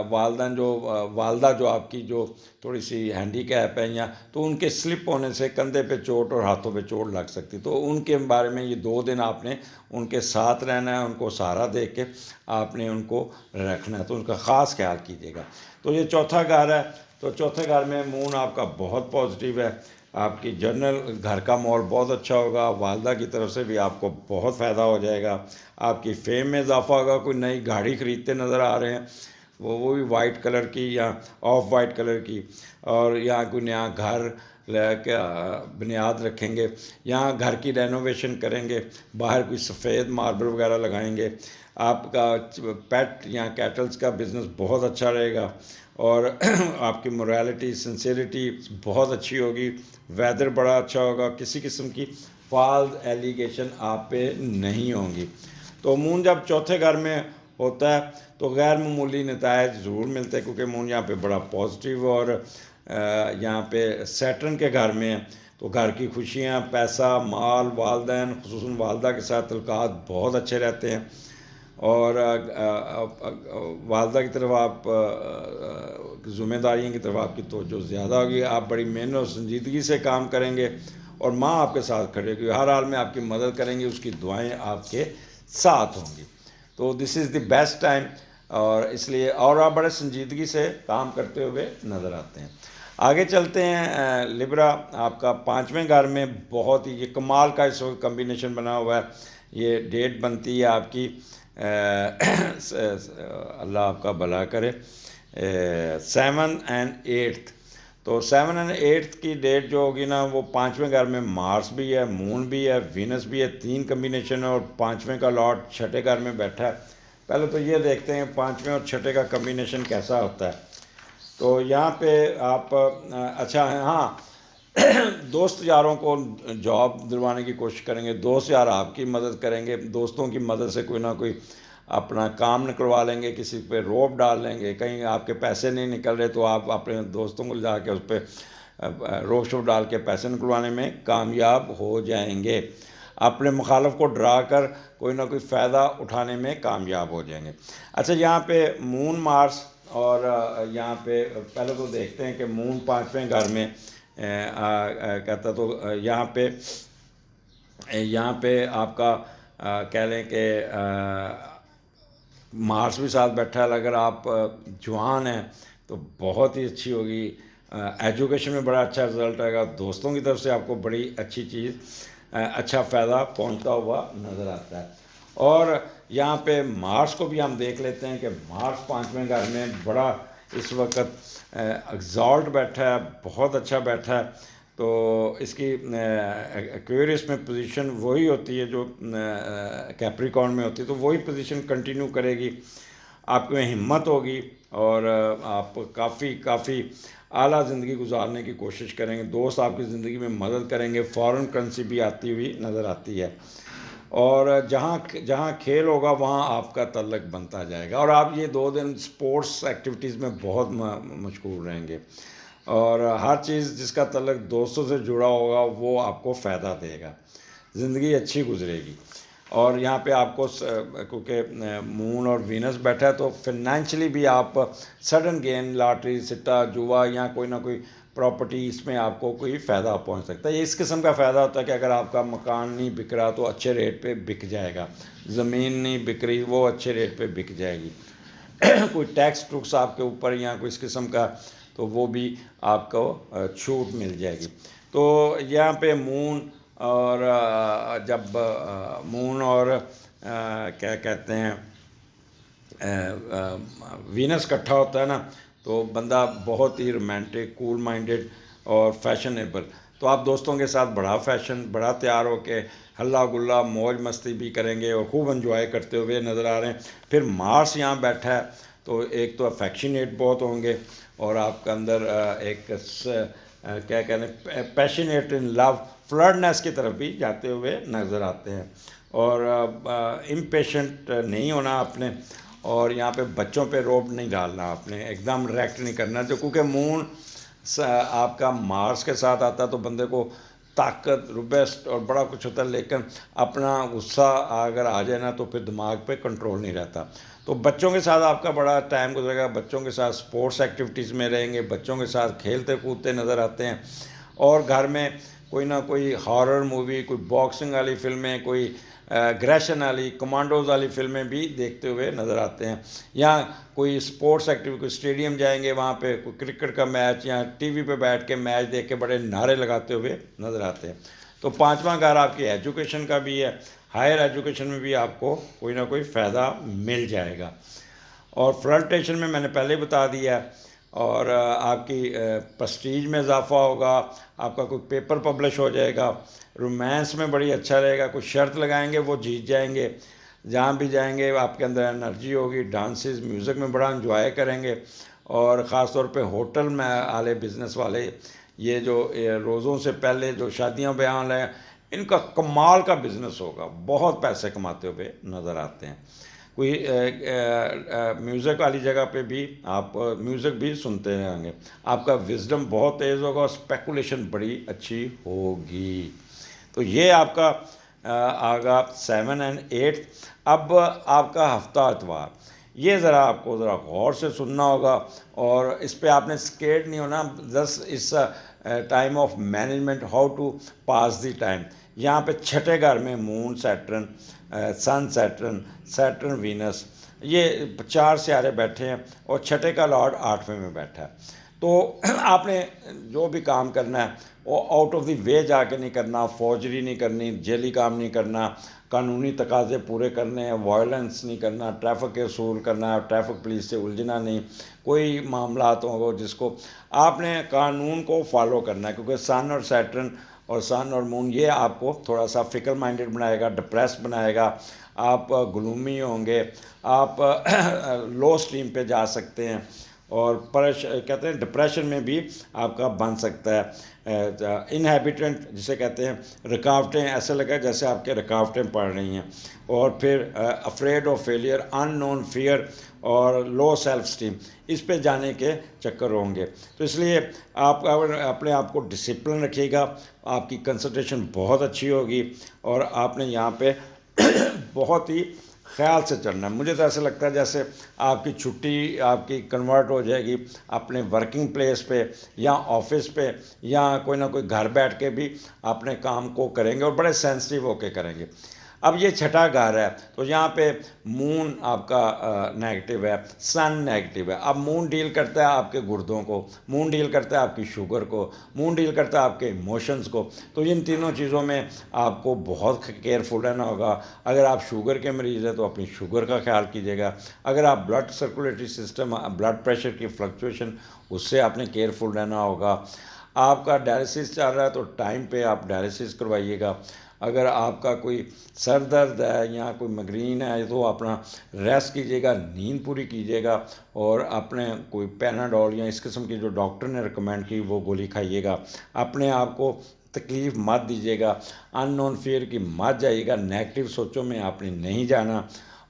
والدہ جو آپ کی جو تھوڑی سی ہینڈی کیپ ہے یا تو ان کے سلپ ہونے سے کندھے پہ چوٹ اور ہاتھوں پہ چوٹ لگ سکتی. تو ان کے بارے میں یہ 2 دن آپ نے ان کے ساتھ رہنا ہے، ان کو سہارا دے کے آپ نے ان کو رکھنا ہے. تو ان کا خاص خیال کیجیے گا. تو یہ چوتھا گھر ہے. تو چوتھے گھر میں مون آپ کا بہت پازیٹیو ہے. آپ کی جنرل گھر کا ماحول بہت اچھا ہوگا. والدہ کی طرف سے بھی آپ کو بہت فائدہ ہو جائے گا. آپ کی فیم میں اضافہ ہوگا. کوئی نئی گاڑی خریدتے نظر آ رہے ہیں، وہ بھی وائٹ کلر کی یا آف وائٹ کلر کی، اور یہاں کوئی نیا گھر کے بنیاد رکھیں گے، یہاں گھر کی رینوویشن کریں گے، باہر کوئی سفید ماربل وغیرہ لگائیں گے. آپ کا پیٹ یا کیٹلز کا بزنس بہت اچھا رہے گا، اور آپ کی مورالٹی سنسیریٹی بہت اچھی ہوگی. ویدر بڑا اچھا ہوگا. کسی قسم کی فالز ایلیگیشن آپ پہ نہیں ہوں گی. تو مون جب چوتھے گھر میں ہوتا ہے تو غیر معمولی نتائج ضرور ملتے ہیں، کیونکہ مون یہاں پہ بڑا پازیٹیو، اور یہاں پہ سیٹرن کے گھر میں تو گھر کی خوشیاں، پیسہ، مال، والدین خصوصاً والدہ کے ساتھ تعلقات بہت اچھے رہتے ہیں. اور والدہ کی طرف آپ ذمہ داریوں کی طرف آپ کی توجہ زیادہ ہوگی. آپ بڑی محنت اور سنجیدگی سے کام کریں گے، اور ماں آپ کے ساتھ کھڑے ہوگی، ہر حال میں آپ کی مدد کریں گی، اس کی دعائیں آپ کے ساتھ ہوں گی. تو this is the best time, اور اس لیے اور آپ بڑے سنجیدگی سے کام کرتے ہوئے نظر آتے ہیں. آگے چلتے ہیں. لبرا آپ کا 5ویں گھر میں بہت ہی یہ کمال کا اس وقت کمبینیشن بنا ہوا ہے. یہ ڈیٹ بنتی ہے آپ کی، اللہ آپ کا بھلا کرے، 7 and 8. تو 7 and 8 کی ڈیٹ جو ہوگی نا، وہ 5ویں گھر میں مارس بھی ہے، مون بھی ہے، وینس بھی ہے. 3 کمبینیشن ہے، اور 5ویں کا لارڈ چھٹے گھر میں بیٹھا ہے. پہلے تو یہ دیکھتے ہیں 5ویں اور چھٹے کا کمبینیشن کیسا ہوتا ہے. تو یہاں پہ آپ اچھا ہاں، دوست یاروں کو جاب دلوانے کی کوشش کریں گے. دوست یار آپ کی مدد کریں گے. دوستوں کی مدد سے کوئی نہ کوئی اپنا کام نکلوا لیں گے، کسی پہ روپ ڈال لیں گے. کہیں آپ کے پیسے نہیں نکل رہے تو آپ اپنے دوستوں کو جا کے اس پہ روپ شوپ ڈال کے پیسے نکلوانے میں کامیاب ہو جائیں گے. اپنے مخالف کو ڈرا کر کوئی نہ کوئی فائدہ اٹھانے میں کامیاب ہو جائیں گے. اچھا، یہاں پہ مون مارس، اور یہاں پہ پہلے تو دیکھتے ہیں کہ مون 5ویں گھر میں کہتا، تو یہاں پہ آپ کا کہہ لیں کہ مارس بھی ساتھ بیٹھا ہے. اگر آپ جوان ہیں تو بہت ہی اچھی ہوگی. ایجوکیشن میں بڑا اچھا رزلٹ آئے گا. دوستوں کی طرف سے آپ کو بڑی اچھی چیز، اچھا فائدہ پہنچتا ہوا نظر آتا ہے. اور یہاں پہ مارس کو بھی ہم دیکھ لیتے ہیں کہ مارس 5ویں گھر میں بڑا اس وقت ایگزالٹ بیٹھا ہے، بہت اچھا بیٹھا ہے. تو اس کی ایکویریس میں پوزیشن وہی ہوتی ہے جو کیپریکارن میں ہوتی ہے، تو وہی پوزیشن کنٹینیو کرے گی. آپ میں ہمت ہوگی اور آپ کافی اعلیٰ زندگی گزارنے کی کوشش کریں گے. دوست آپ کی زندگی میں مدد کریں گے. فارن کرنسی بھی آتی ہوئی نظر آتی ہے. اور جہاں کھیل ہوگا وہاں آپ کا تعلق بنتا جائے گا، اور آپ یہ 2 دن سپورٹس ایکٹیویٹیز میں بہت مشغول رہیں گے. اور ہر چیز جس کا تعلق دوستوں سے جڑا ہوگا وہ آپ کو فائدہ دے گا. زندگی اچھی گزرے گی. اور یہاں پہ آپ کو کیونکہ مون اور وینس بیٹھا ہے تو فنینشلی بھی آپ سڈن گین، لاٹری، سٹا، جوا یا کوئی نہ کوئی پراپرٹی، اس میں آپ کو کوئی فائدہ پہنچ سکتا ہے. یہ اس قسم کا فائدہ ہوتا ہے کہ اگر آپ کا مکان نہیں بک رہا تو اچھے ریٹ پہ بک جائے گا. زمین نہیں بک رہی، وہ اچھے ریٹ پہ بک جائے گی. کوئی ٹیکس ٹوکس آپ کے اوپر یا کوئی اس قسم کا، تو وہ بھی آپ کو چھوٹ مل جائے گی. تو یہاں پہ مون اور جب مون اور کیا کہتے ہیں وینس اکٹھا ہوتا ہے نا، تو بندہ بہت ہی رومانٹک، کول مائنڈڈ اور فیشنیبل. تو آپ دوستوں کے ساتھ بڑا تیار ہو کے ہلا گلا موج مستی بھی کریں گے اور خوب انجوائے کرتے ہوئے نظر آ رہے ہیں. پھر مارس یہاں بیٹھا ہے تو ایک تو افیکشنیٹ بہت ہوں گے، اور آپ کے اندر ایک کیا کہتے ہیں پیشنیٹ ان لو، فلرٹنیس کی طرف بھی جاتے ہوئے نظر آتے ہیں. اور امپیشنٹ نہیں ہونا آپ نے، اور یہاں پہ بچوں پہ روب نہیں ڈالنا آپ نے، ایک دم ریئیکٹ نہیں کرنا. جو کیونکہ مون آپ کا مارس کے ساتھ آتا ہے تو بندے کو طاقت، روبسٹ اور بڑا کچھ ہوتا ہے، لیکن اپنا غصہ اگر آ جائے نا تو پھر دماغ پہ کنٹرول نہیں رہتا. تو بچوں کے ساتھ آپ کا بڑا ٹائم گزرے گا. بچوں کے ساتھ سپورٹس ایکٹیویٹیز میں رہیں گے، بچوں کے ساتھ کھیلتے کودتے نظر آتے ہیں. اور گھر میں کوئی نہ کوئی ہارر مووی، کوئی باکسنگ والی فلمیں، کوئی اگریشن والی، کمانڈوز والی فلمیں بھی دیکھتے ہوئے نظر آتے ہیں. یا کوئی سپورٹس ایکٹیویٹی، کوئی اسٹیڈیم جائیں گے، وہاں پہ کوئی کرکٹ کا میچ یا ٹی وی پہ بیٹھ کے میچ دیکھ کے بڑے نعرے لگاتے ہوئے نظر آتے ہیں. تو 5واں گھر آپ کی ایجوکیشن کا بھی ہے. ہائر ایجوکیشن میں بھی آپ کو کوئی نہ کوئی فائدہ مل جائے گا. اور فلرٹیشن میں نے پہلے بتا دیا ہے. اور آپ کی پرسٹیج میں اضافہ ہوگا، آپ کا کوئی پیپر پبلش ہو جائے گا. رومانس میں بڑی اچھا رہے گا. کوئی شرط لگائیں گے وہ جیت جائیں گے. جہاں بھی جائیں گے آپ کے اندر انرجی ہوگی. ڈانسز، میوزک میں بڑا انجوائے کریں گے. اور خاص طور پہ ہوٹل میں والے، بزنس والے، یہ جو روزوں سے پہلے جو شادیاں بیان ہیں، ان کا کمال کا بزنس ہوگا. بہت پیسے کماتے ہوئے نظر آتے ہیں. کوئی میوزک والی جگہ پہ بھی آپ میوزک بھی سنتے رہیں گے. آپ کا وزڈم بہت تیز ہوگا اور اسپیکولیشن بڑی اچھی ہوگی. تو یہ آپ کا آگا 7 اور 8. اب آپ کا ہفتہ اتوار، یہ ذرا آپ کو ذرا غور سے سننا ہوگا، اور اس پہ آپ نے اسکیٹ نہیں ہونا. اس time of management, how to pass the time. یہاں پہ 6 گھر میں moon, Saturn, sun Saturn Venus, یہ 4 سیارے بیٹھے ہیں، اور 6 کا لارڈ 8ویں میں بیٹھا ہے. تو آپ نے جو بھی کام کرنا ہے وہ آؤٹ آف دی وے جا کے نہیں کرنا. فوجری نہیں کرنی، جیلی کام نہیں کرنا، قانونی تقاضے پورے کرنے ہیں، وائلنس نہیں کرنا، ٹریفک کے اصول کرنا ہے، ٹریفک پولیس سے الجھنا نہیں. کوئی معاملات ہوں گے جس کو آپ نے قانون کو فالو کرنا ہے، کیونکہ سن اور سیٹرن اور سن اور مون یہ آپ کو تھوڑا سا فکر مائنڈڈ بنائے گا، ڈپریس بنائے گا. آپ گلومی ہوں گے، آپ لو اسٹیم پہ جا سکتے ہیں، اور کہتے ہیں ڈپریشن میں بھی آپ کا بن سکتا ہے. انہیبیٹنٹ جسے کہتے ہیں، رکاوٹیں، ایسے لگا جیسے آپ کے رکاوٹیں پڑ رہی ہیں. اور پھر afraid of failure, unknown fear اور لو سیلف اسٹیم، اس پہ جانے کے چکر ہوں گے. تو اس لیے آپ اپنے آپ کو ڈسپلن رکھیے گا. آپ کی کنسنٹریشن بہت اچھی ہوگی، اور آپ نے یہاں پہ بہت ہی خیال سے چلنا ہے. مجھے تو ایسا لگتا ہے جیسے آپ کی چھٹی آپ کی کنورٹ ہو جائے گی اپنے ورکنگ پلیس پہ یا آفس پہ، یا کوئی نہ کوئی گھر بیٹھ کے بھی اپنے کام کو کریں گے، اور بڑے سینسٹیو ہو کے کریں گے. اب یہ چھٹا گھر ہے تو یہاں پہ مون آپ کا نیگیٹو ہے، سن نیگیٹو ہے. اب مون ڈیل کرتا ہے آپ کے گردوں کو، مون ڈیل کرتا ہے آپ کی شوگر کو، مون ڈیل کرتا ہے آپ کے ایموشنز کو. تو ان تینوں چیزوں میں آپ کو بہت کیئرفل رہنا ہوگا. اگر آپ شوگر کے مریض ہیں تو اپنی شوگر کا خیال کیجیے گا. اگر آپ blood circulatory system, blood pressure کی فلکچویشن، اس سے آپ نے کیئرفل رہنا ہوگا. آپ کا ڈائلسس چل رہا ہے تو ٹائم پہ آپ ڈائلسس کروائیے گا. اگر آپ کا کوئی سر درد ہے یا کوئی مگرین ہے تو اپنا ریسٹ کیجیے گا، نیند پوری کیجیے گا، اور اپنے کوئی پیناڈول یا اس قسم کی جو ڈاکٹر نے ریکمینڈ کی وہ گولی کھائیے گا. اپنے آپ کو تکلیف مت دیجیے گا، ان نون فیئر کی مت جائیے گا، نیگیٹو سوچوں میں آپ نے نہیں جانا.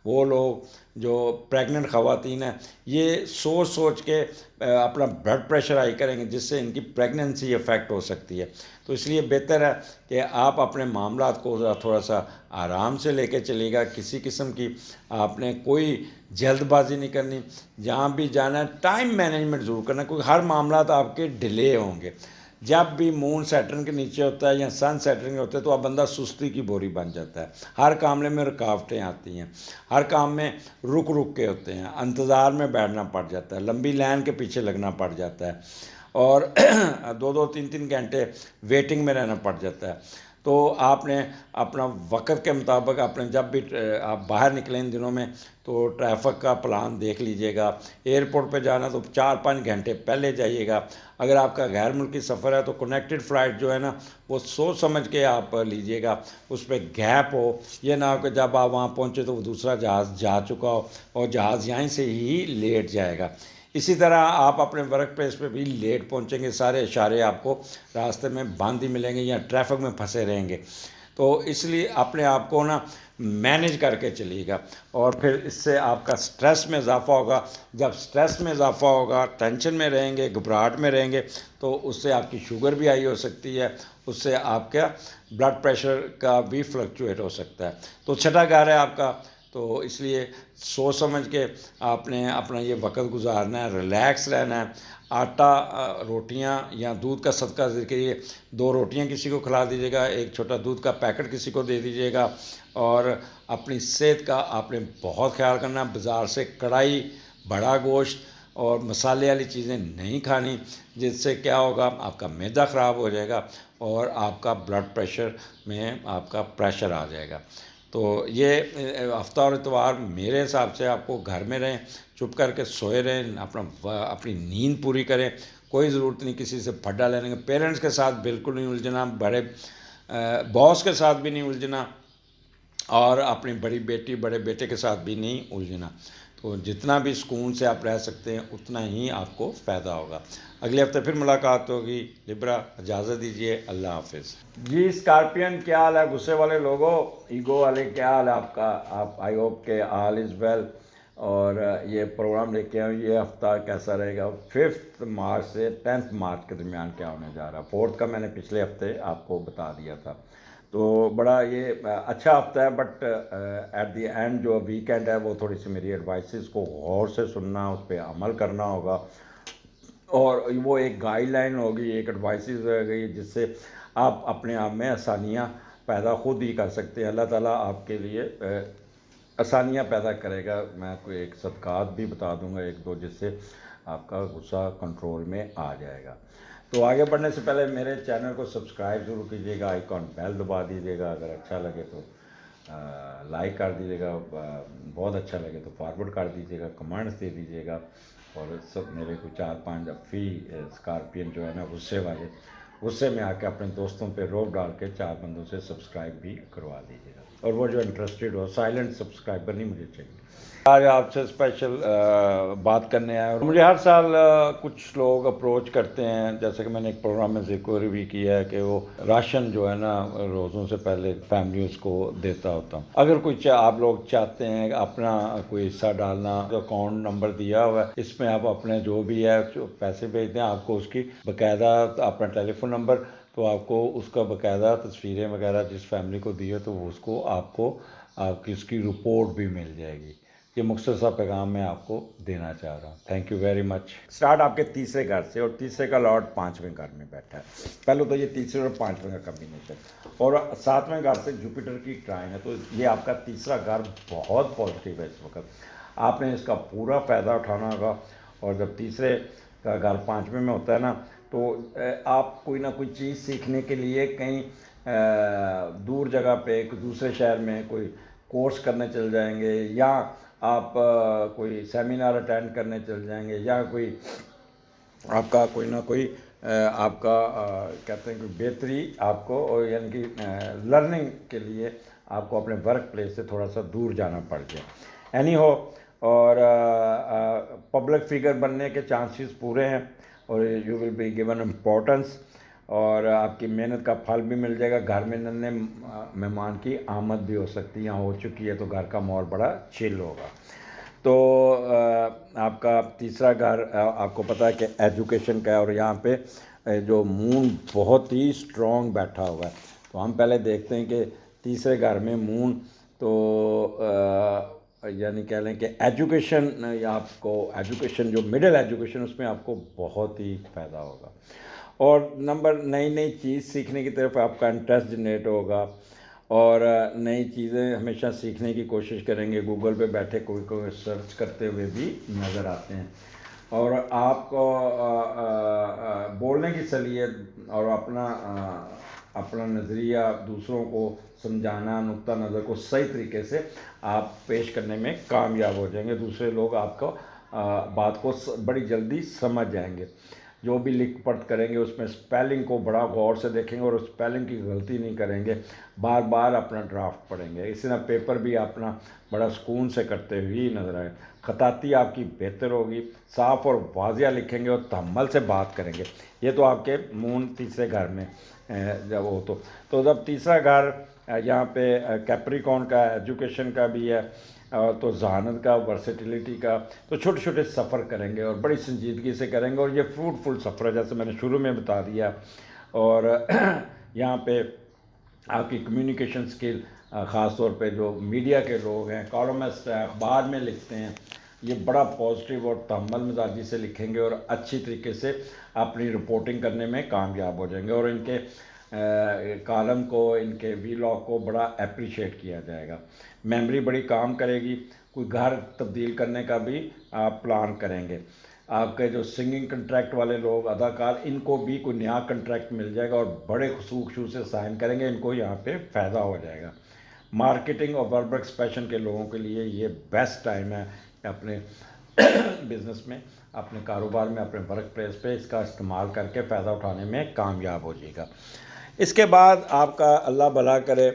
وہ لوگ جو پریگننٹ خواتین ہیں یہ سوچ سوچ کے اپنا بلڈ پریشر ہائی کریں گے، جس سے ان کی پریگننسی افیکٹ ہو سکتی ہے. تو اس لیے بہتر ہے کہ آپ اپنے معاملات کو تھوڑا سا آرام سے لے کے چلیے گا. کسی قسم کی آپ نے کوئی جلد بازی نہیں کرنی. جہاں بھی جانا ہے ٹائم مینجمنٹ ضرور کرنا، کیونکہ ہر معاملات آپ کے ڈیلے ہوں گے. جب بھی مون سیٹرن کے نیچے ہوتا ہے یا سن سیٹرن کے ہوتے ہیں تو اب بندہ سستی کی بوری بن جاتا ہے. ہر معاملے میں رکاوٹیں آتی ہیں، ہر کام میں رک رک کے ہوتے ہیں، انتظار میں بیٹھنا پڑ جاتا ہے، لمبی لائن کے پیچھے لگنا پڑ جاتا ہے، اور دو دو تین تین گھنٹے ویٹنگ میں رہنا پڑ جاتا ہے. تو آپ نے اپنا وقت کے مطابق اپنے جب بھی آپ باہر نکلیں ان دنوں میں تو ٹریفک کا پلان دیکھ لیجیے گا. ایئرپورٹ پہ جانا تو 4-5 گھنٹے پہلے جائیے گا. اگر آپ کا غیر ملکی سفر ہے تو کنیکٹڈ فلائٹ جو ہے نا وہ سوچ سمجھ کے آپ لیجیے گا، اس پہ گیپ ہو. یہ نہ ہو کہ جب آپ وہاں پہنچے تو وہ دوسرا جہاز جا چکا ہو اور جہاز یہیں سے ہی لیٹ جائے گا. اسی طرح آپ اپنے ورک پلیس پہ بھی لیٹ پہنچیں گے، سارے اشارے آپ کو راستے میں بند ہی ملیں گے یا ٹریفک میں پھنسے رہیں گے. تو اس لیے اپنے آپ کو نا مینج کر کے چلیے گا، اور پھر اس سے آپ کا سٹریس میں اضافہ ہوگا. جب سٹریس میں اضافہ ہوگا، ٹینشن میں رہیں گے، گھبراہٹ میں رہیں گے تو اس سے آپ کی شوگر بھی ہائی ہو سکتی ہے، اس سے آپ کا بلڈ پریشر کا بھی فلکچویٹ ہو سکتا ہے. تو چھٹا گھر ہے آپ کا، تو اس لیے سوچ سمجھ کے آپ نے اپنا یہ وقت گزارنا ہے، ریلیکس رہنا ہے. آٹا روٹیاں یا دودھ کا صدقہ ذکر، یہ 2 روٹیاں کسی کو کھلا دیجیے گا، ایک چھوٹا دودھ کا پیکٹ کسی کو دے دیجیے گا. اور اپنی صحت کا آپ نے بہت خیال کرنا. بازار سے کڑھائی، بڑا گوشت اور مسالے والی چیزیں نہیں کھانی، جس سے کیا ہوگا آپ کا معدہ خراب ہو جائے گا اور آپ کا بلڈ پریشر میں آپ کا پریشر آ جائے گا. تو یہ ہفتہ اور اتوار میرے حساب سے آپ کو گھر میں رہیں، چپ کر کے سوئے رہیں، اپنی نیند پوری کریں. کوئی ضرورت نہیں کسی سے پھڈا لینے کا. پیرنٹس کے ساتھ بالکل نہیں الجھنا، بڑے باس کے ساتھ بھی نہیں الجھنا، اور اپنی بڑی بیٹی بڑے بیٹے کے ساتھ بھی نہیں الجھنا. تو جتنا بھی سکون سے آپ رہ سکتے ہیں اتنا ہی آپ کو فائدہ ہوگا. اگلے ہفتے پھر ملاقات ہوگی. لبرا اجازت دیجیے، اللہ حافظ. جی اسکارپین کیا حال ہے؟ غصے والے لوگوں، ایگو والے کیا حال ہے آپ کا؟ آپ آئی ہوپ کہ آل از ویل. اور یہ پروگرام لے کے آؤں، یہ ہفتہ کیسا رہے گا؟ 5 مارچ سے 10 مارچ کے درمیان کیا ہونے جا رہا ہے. 4 کا میں نے پچھلے ہفتے آپ کو بتا دیا تھا. تو بڑا یہ اچھا ہفتہ ہے، بٹ ایٹ دی اینڈ جو ویکینڈ ہے وہ تھوڑی سی میری ایڈوائسز کو غور سے سننا، اس پہ عمل کرنا ہوگا، اور وہ ایک گائیڈ لائن ہوگی، ایک ایڈوائسز ہو گئی جس سے آپ اپنے آپ میں آسانیاں پیدا خود ہی کر سکتے ہیں. اللہ تعالیٰ آپ کے لیے آسانیاں پیدا کرے گا. میں کوئی ایک صدقات بھی بتا دوں گا 1-2 جس سے آپ کا غصہ کنٹرول میں آ جائے گا. تو آگے بڑھنے سے پہلے میرے چینل کو سبسکرائب ضرور کیجیے گا، آئیکن بیل دبا دیجیے گا. اگر اچھا لگے تو لائک کر دیجیے گا، بہت اچھا لگے تو فارورڈ کر دیجیے گا، کمنٹس دے دیجیے گا. اور سب میرے کو 4-5 فی اسکارپین جو ہے نا غصے والے، غصے میں آ کے اپنے دوستوں پہ روب ڈال کے 4 بندوں سے سبسکرائب بھی کروا دیجیے گا. اور وہ جو انٹرسٹڈ ہو، سائلنٹ سبسکرائبر نہیں مجھے چاہیے. آج آپ سے اسپیشل بات کرنے آیا. اور مجھے ہر سال کچھ لوگ اپروچ کرتے ہیں، جیسے کہ میں نے ایک پروگرام میں ذکر بھی کیا ہے کہ وہ راشن جو ہے نا روزوں سے پہلے فیملیز کو دیتا ہوتا ہوں. اگر کوئی آپ لوگ چاہتے ہیں اپنا کوئی حصہ ڈالنا، جو اکاؤنٹ نمبر دیا ہوا ہے اس میں آپ اپنے جو بھی ہے پیسے بھیج دیں. آپ کو اس کی باقاعدہ اپنا ٹیلی فون نمبر، تو آپ کو اس کا باقاعدہ تصویریں وغیرہ جس فیملی کو دی ہے تو اس کو آپ کی اس کی رپورٹ بھی مل جائے گی. یہ مختصر سا پیغام میں آپ کو دینا چاہ رہا ہوں. Thank you very much. Start آپ کے تیسرے گھر سے، اور تیسرے کا لارڈ 5ویں گھر میں بیٹھا ہے. پہلے تو یہ تیسرے اور 5ویں کا کمبینیشن، اور 7ویں گھر سے جوپیٹر کی ٹرائن ہے، تو یہ آپ کا تیسرا گھر بہت پازیٹیو ہے اس وقت. آپ نے اس کا پورا فائدہ اٹھانا ہوگا. اور جب تیسرے کا گھر 5ویں میں ہوتا ہے نا، تو آپ کوئی نہ کوئی چیز سیکھنے کے لیے کہیں دور جگہ پہ دوسرے شہر میں کوئی کورس کرنے چل جائیں گے، یا آپ کوئی سیمینار اٹینڈ کرنے چل جائیں گے، یا کوئی آپ کا کوئی نہ کوئی آپ کا کہتے ہیں کہ بہتری آپ کو، یعنی کہ لرننگ کے لیے آپ کو اپنے ورک پلیس سے تھوڑا سا دور جانا پڑ جائے. اینی ہو، اور پبلک فگر بننے کے چانسز پورے ہیں، اور you will be given importance, اور آپ کی محنت کا پھل بھی مل جائے گا. گھر میں ننے مہمان کی آمد بھی ہو سکتی ہے، ہو چکی ہے، تو گھر کا ماحول بڑا چل ہوگا. تو آپ کا تیسرا گھر آپ کو پتہ ہے کہ ایجوکیشن کا ہے، اور یہاں پہ جو مون بہت ہی اسٹرانگ بیٹھا ہوا ہے. تو ہم پہلے دیکھتے ہیں کہ تیسرے گھر میں مون، تو یعنی کہہ لیں کہ ایجوکیشن، آپ کو ایجوکیشن جو مڈل ایجوکیشن، اس میں آپ کو بہت ہی فائدہ ہوگا. اور نئی نئی چیز سیکھنے کی طرف آپ کا انٹرسٹ جنریٹ ہوگا، اور نئی چیزیں ہمیشہ سیکھنے کی کوشش کریں گے. گوگل پہ بیٹھے کوئی سرچ کرتے ہوئے بھی نظر آتے ہیں. اور آپ کو بولنے کی صلاحیت اور اپنا نظریہ دوسروں کو سمجھانا، نقطہ نظر کو صحیح طریقے سے آپ پیش کرنے میں کامیاب ہو جائیں گے. دوسرے لوگ آپ کو بات کو بڑی جلدی سمجھ جائیں گے. جو بھی لکھ پڑھ کریں گے اس میں اسپیلنگ کو بڑا غور سے دیکھیں گے، اور اسپیلنگ کی غلطی نہیں کریں گے. بار بار اپنا ڈرافٹ پڑھیں گے. اسی طرح پیپر بھی اپنا بڑا سکون سے کرتے ہوئے نظر آئے. خطاطی آپ کی بہتر ہوگی. صاف اور واضح لکھیں گے اور تحمل سے بات کریں گے. یہ تو آپ کے مون تیسرے گھر میں جب ہو تو جب تیسرا گھر یہاں پہ کیپریکون کا ایجوکیشن کا بھی ہے، تو ذہانت کا، ورسٹیلیٹی کا، تو چھوٹے چھوٹے سفر کریں گے اور بڑی سنجیدگی سے کریں گے. اور یہ فروٹفل سفر ہے، جیسے میں نے شروع میں بتا دیا. اور یہاں پہ آپ کی کمیونیکیشن سکل، خاص طور پہ جو میڈیا کے لوگ ہیں، کالمسٹ ہیں، اخبار میں لکھتے ہیں، یہ بڑا پازیٹیو اور تحمل مزاجی سے لکھیں گے، اور اچھی طریقے سے اپنی رپورٹنگ کرنے میں کامیاب ہو جائیں گے. اور ان کے کالم کو، ان کے ویلاگ کو بڑا اپریشیٹ کیا جائے گا. میموری بڑی کام کرے گی. کوئی گھر تبدیل کرنے کا بھی آپ پلان کریں گے. آپ کے جو سنگنگ کنٹریکٹ والے لوگ، اداکار، ان کو بھی کوئی نیا کنٹریکٹ مل جائے گا، اور بڑے خصوص سے سائن کریں گے. ان کو یہاں پہ فائدہ ہو جائے گا. مارکیٹنگ اور ورب ایکسپریشن کے لوگوں کے لیے یہ بیسٹ ٹائم ہے اپنے بزنس میں، اپنے کاروبار میں، اپنے ورک پلیس پہ اس کا استعمال کر کے فائدہ اٹھانے میں کامیاب ہو جائے گا. اس کے بعد آپ کا اللہ بھلا کرے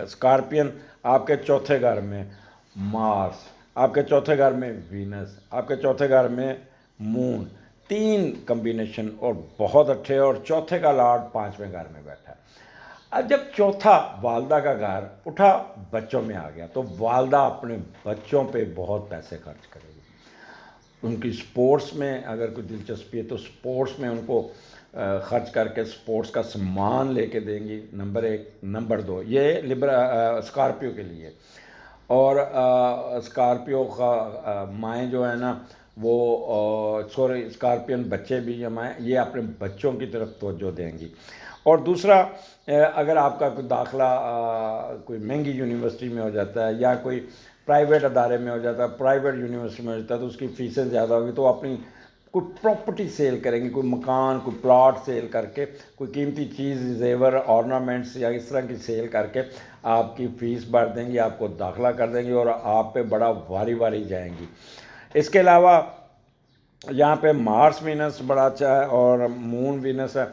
اسکارپین، آپ کے چوتھے گھر میں مارس، آپ کے چوتھے گھر میں وینس، آپ کے چوتھے گھر میں مون. 3 کمبینیشن اور بہت اچھے. اور چوتھے کا لارڈ 5ویں گھر میں بیٹھا ہے. اب جب چوتھا والدہ کا گھر اٹھا بچوں میں آ گیا، تو والدہ اپنے بچوں پہ بہت پیسے خرچ کرے گی. ان کی سپورٹس میں اگر کوئی دلچسپی ہے تو سپورٹس میں ان کو خرچ کر کے سپورٹس کا سامان لے کے دیں گی. نمبر 1. نمبر 2، یہ اسکارپیو کے لیے. اور اسکارپیو کا مائیں جو ہے نا، وہ اسکارپین بچے بھی جو مائیں، یہ اپنے بچوں کی طرف توجہ دیں گی. اور دوسرا، اگر آپ کا کوئی داخلہ کوئی مہنگی یونیورسٹی میں ہو جاتا ہے، یا کوئی پرائیویٹ ادارے میں ہو جاتا ہے، پرائیویٹ یونیورسٹی میں ہو جاتا ہے، تو اس کی فیسیں زیادہ ہوگی. تو اپنی کوئی پراپرٹی سیل کریں گے، کوئی مکان، کوئی پلاٹ سیل کر کے، کوئی قیمتی چیز، زیور، آرنامنٹس یا اس طرح کی سیل کر کے آپ کی فیس بھر دیں گی، آپ کو داخلہ کر دیں گی، اور آپ پہ بڑا واری جائیں گی. اس کے علاوہ یہاں پہ مارس وینس بڑا اچھا ہے، اور مون وینس ہے.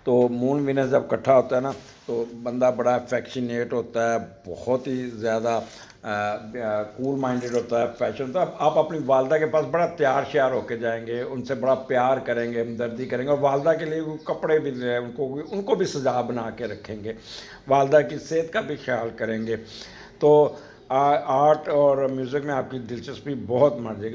تو مون وینس جب اکٹھا ہوتا ہے نا، تو بندہ بڑا افیکشنیٹ ہوتا ہے، بہت ہی زیادہ کول مائنڈڈ ہوتا ہے، فیشن. تو آپ اپنی والدہ کے پاس بڑا تیار شیار ہو کے جائیں گے، ان سے بڑا پیار کریں گے، ہمدردی کریں گے. اور والدہ کے لیے کپڑے بھی جو ہے ان کو بھی سجا بنا کے رکھیں گے. والدہ کی صحت کا بھی خیال کریں گے. تو آرٹ اور میوزک میں آپ کی دلچسپی بہت مر جائے گی.